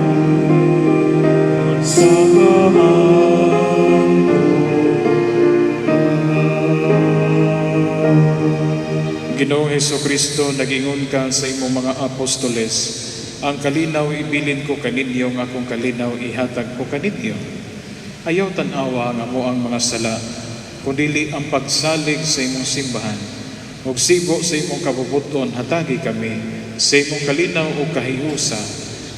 sa Ginoong Heso Kristo, nagingon ka sa imong mga apostoles, ang kalinaw ibilin ko kaninyo, nga akong kalinaw ihatag ko kaninyo. Ayaw tanawa nga mo ang mga sala, kundili ang pagsalig sa imong simbahan. Ug sibo sa imong kabubuton hatagi kami, sa imong kalinaw o kahiusa,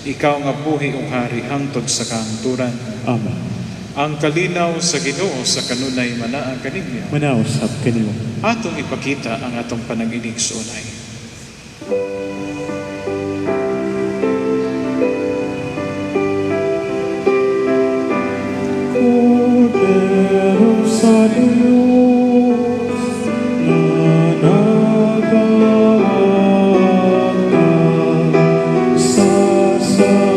ikaw nga buhi ug hari hangtod sa kahangturan. Amen. Ang kalinaw sa Ginoo sa kanunay manaa kaninyo. Manausap kanimo. Atong ipakita ang atong pananginig sa unay. Cordero sa Diyos, na nagawag sa sala sa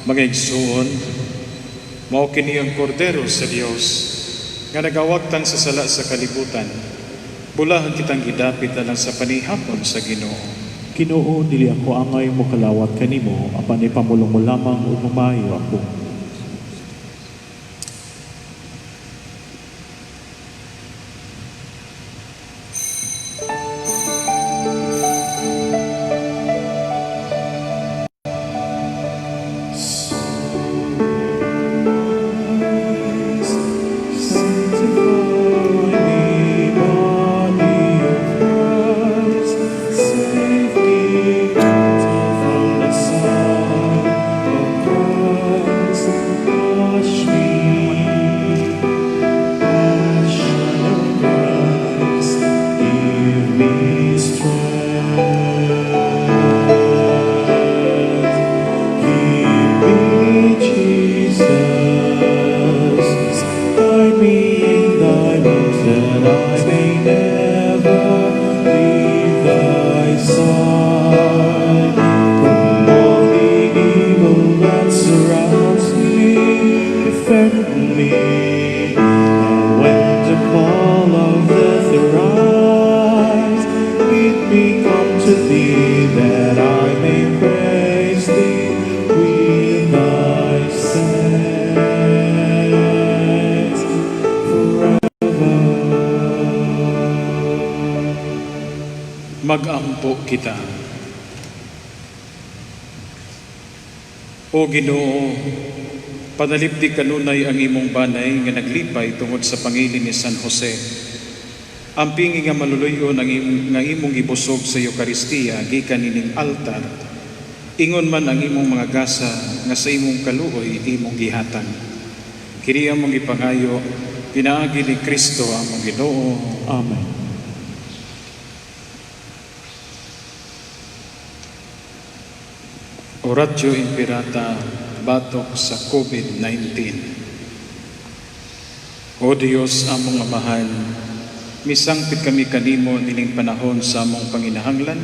Mga igsoon, mao kini ang kordero sa Dios nga nagawagtan sa sala sa kalibutan. Bulahan kitang gidapit alang sa panihapon sa Ginoo. Ginoo, dili ako angay mo kalawat kanimo, apan ipamulong mo lamang ug mamayo ako. Mag-ampo kita. O Ginoo, panalipdi kanunay ang imong banay nga naglipay tungod sa pangilin ni San Jose. Amping nga maluluyon nga imong ibusog sa Eucharistia gikan nining altar. Ingon man ang imong mga gasa nga sa imong kaluoy imong gihatag. Kini among ipangayo pinaagi ni Kristo among Ginoo. Amen. Oratio Imperata, batok sa COVID-19. O Diyos among amahan, misangpit kami kanimo nining panahon sa among panginahanglan,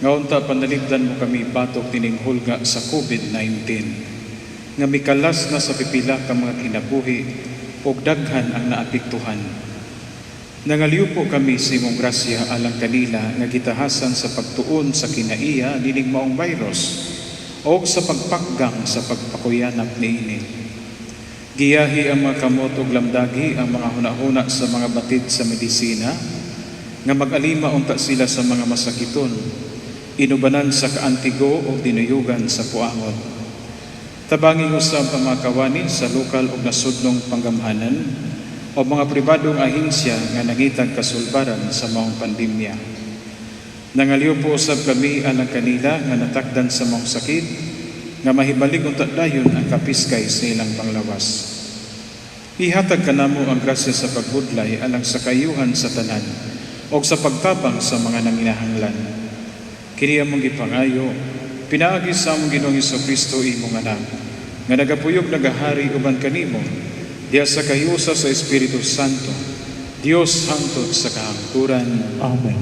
nga unta panalipdan mo kami batok nining hulga sa COVID-19, nga mikalas na sa pipila ka mga kinabuhi, o daghan ang naapektuhan. Nangaliw po kami sa imong grasya alang kanila nga gitahasan sa pagtuon sa kinaiya dinig maong virus o sa pagpakgang sa pagpakuyanap niini. Giyahi ang mga kamot ug lamdagi ang mga hunahuna sa mga batid sa medisina nga mag-alima unta sila sa mga masakiton, inubanan sa kaantigo o dinuyugan sa puangon. Tabanging usab ang mga kawani sa lokal o nasudnong panggamhanan o mga pribadong ahinsya nga nangitag kasulbaran sa maong pandemya. Nangaliw po usab kami alang kanila nga natakdan sa maong sakit nga mahibalik unta dayon ang kapiskay sa ilang panglawas. Ihatag kanamo ang grasya sa pagbudlay alang sa kayuhan sa tanan o sa pagtabang sa mga nanginahanglan. Kini among gipangayo, pinaagi sa among Ginoong Hesukristo imong anak, nga nagapuyog nagahari uban kanimo, diya sa kayusa sa Espiritu Santo, Dios hangtod sa kahangturan. Amen.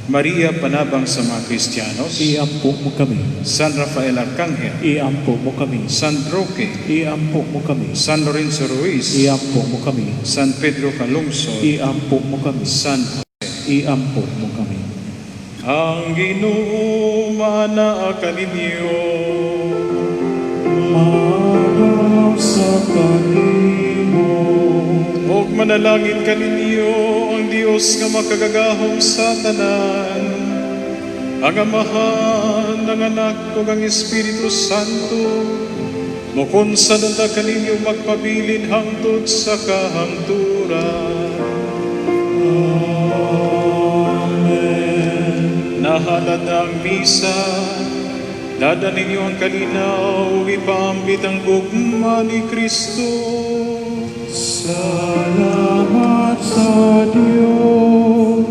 Maria panabang sa mga Kristiyanos, Iampo mo kami. San Rafael Arcangel, Iampo mo kami. San Roque, Iampo mo kami. San Lorenzo Ruiz, Iampo mo kami. San Pedro Calungsod, Iampo mo kami. San Iampo mo kami. ang Ginoo manaa kaninyo. Manaw sa kanimo. Og manalangin kaninyo ang Dios nga makagagahom sa tanan, ang Amahan, ang Anak ug ang Espiritu Santo, mukunsa nanda kaninyo magpabilin hangtod sa kahangturan. Nahalad na ang misa, dada ninyo ang kalinaw, ipaambit ang gugma ni Kristo. Salamat sa Diyos.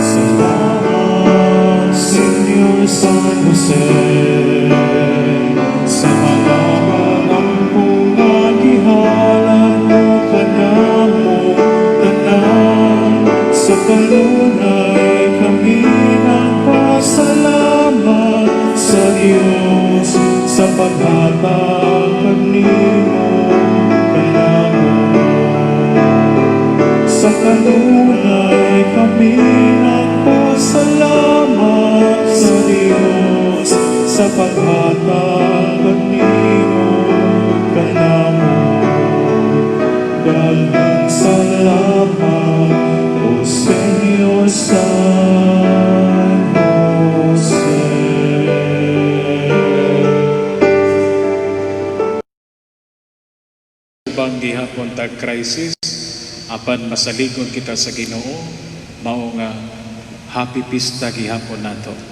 Salamat, Señor San Jose, sa malaman ang pungagihalan mo kanamo tanan. Sa kanunay kami nagpasalamat sa Diyos sa paghatag kanimo kanamo. Sa kanunay kami nagpasalamat sa Diyos sa paghatag kanimo kanamo. Daghang salamat, O Señor San Jose. Ubang gihapon tag crisis, apan masaligon kita sa Ginoo, mao nga happy pista gihapon nato.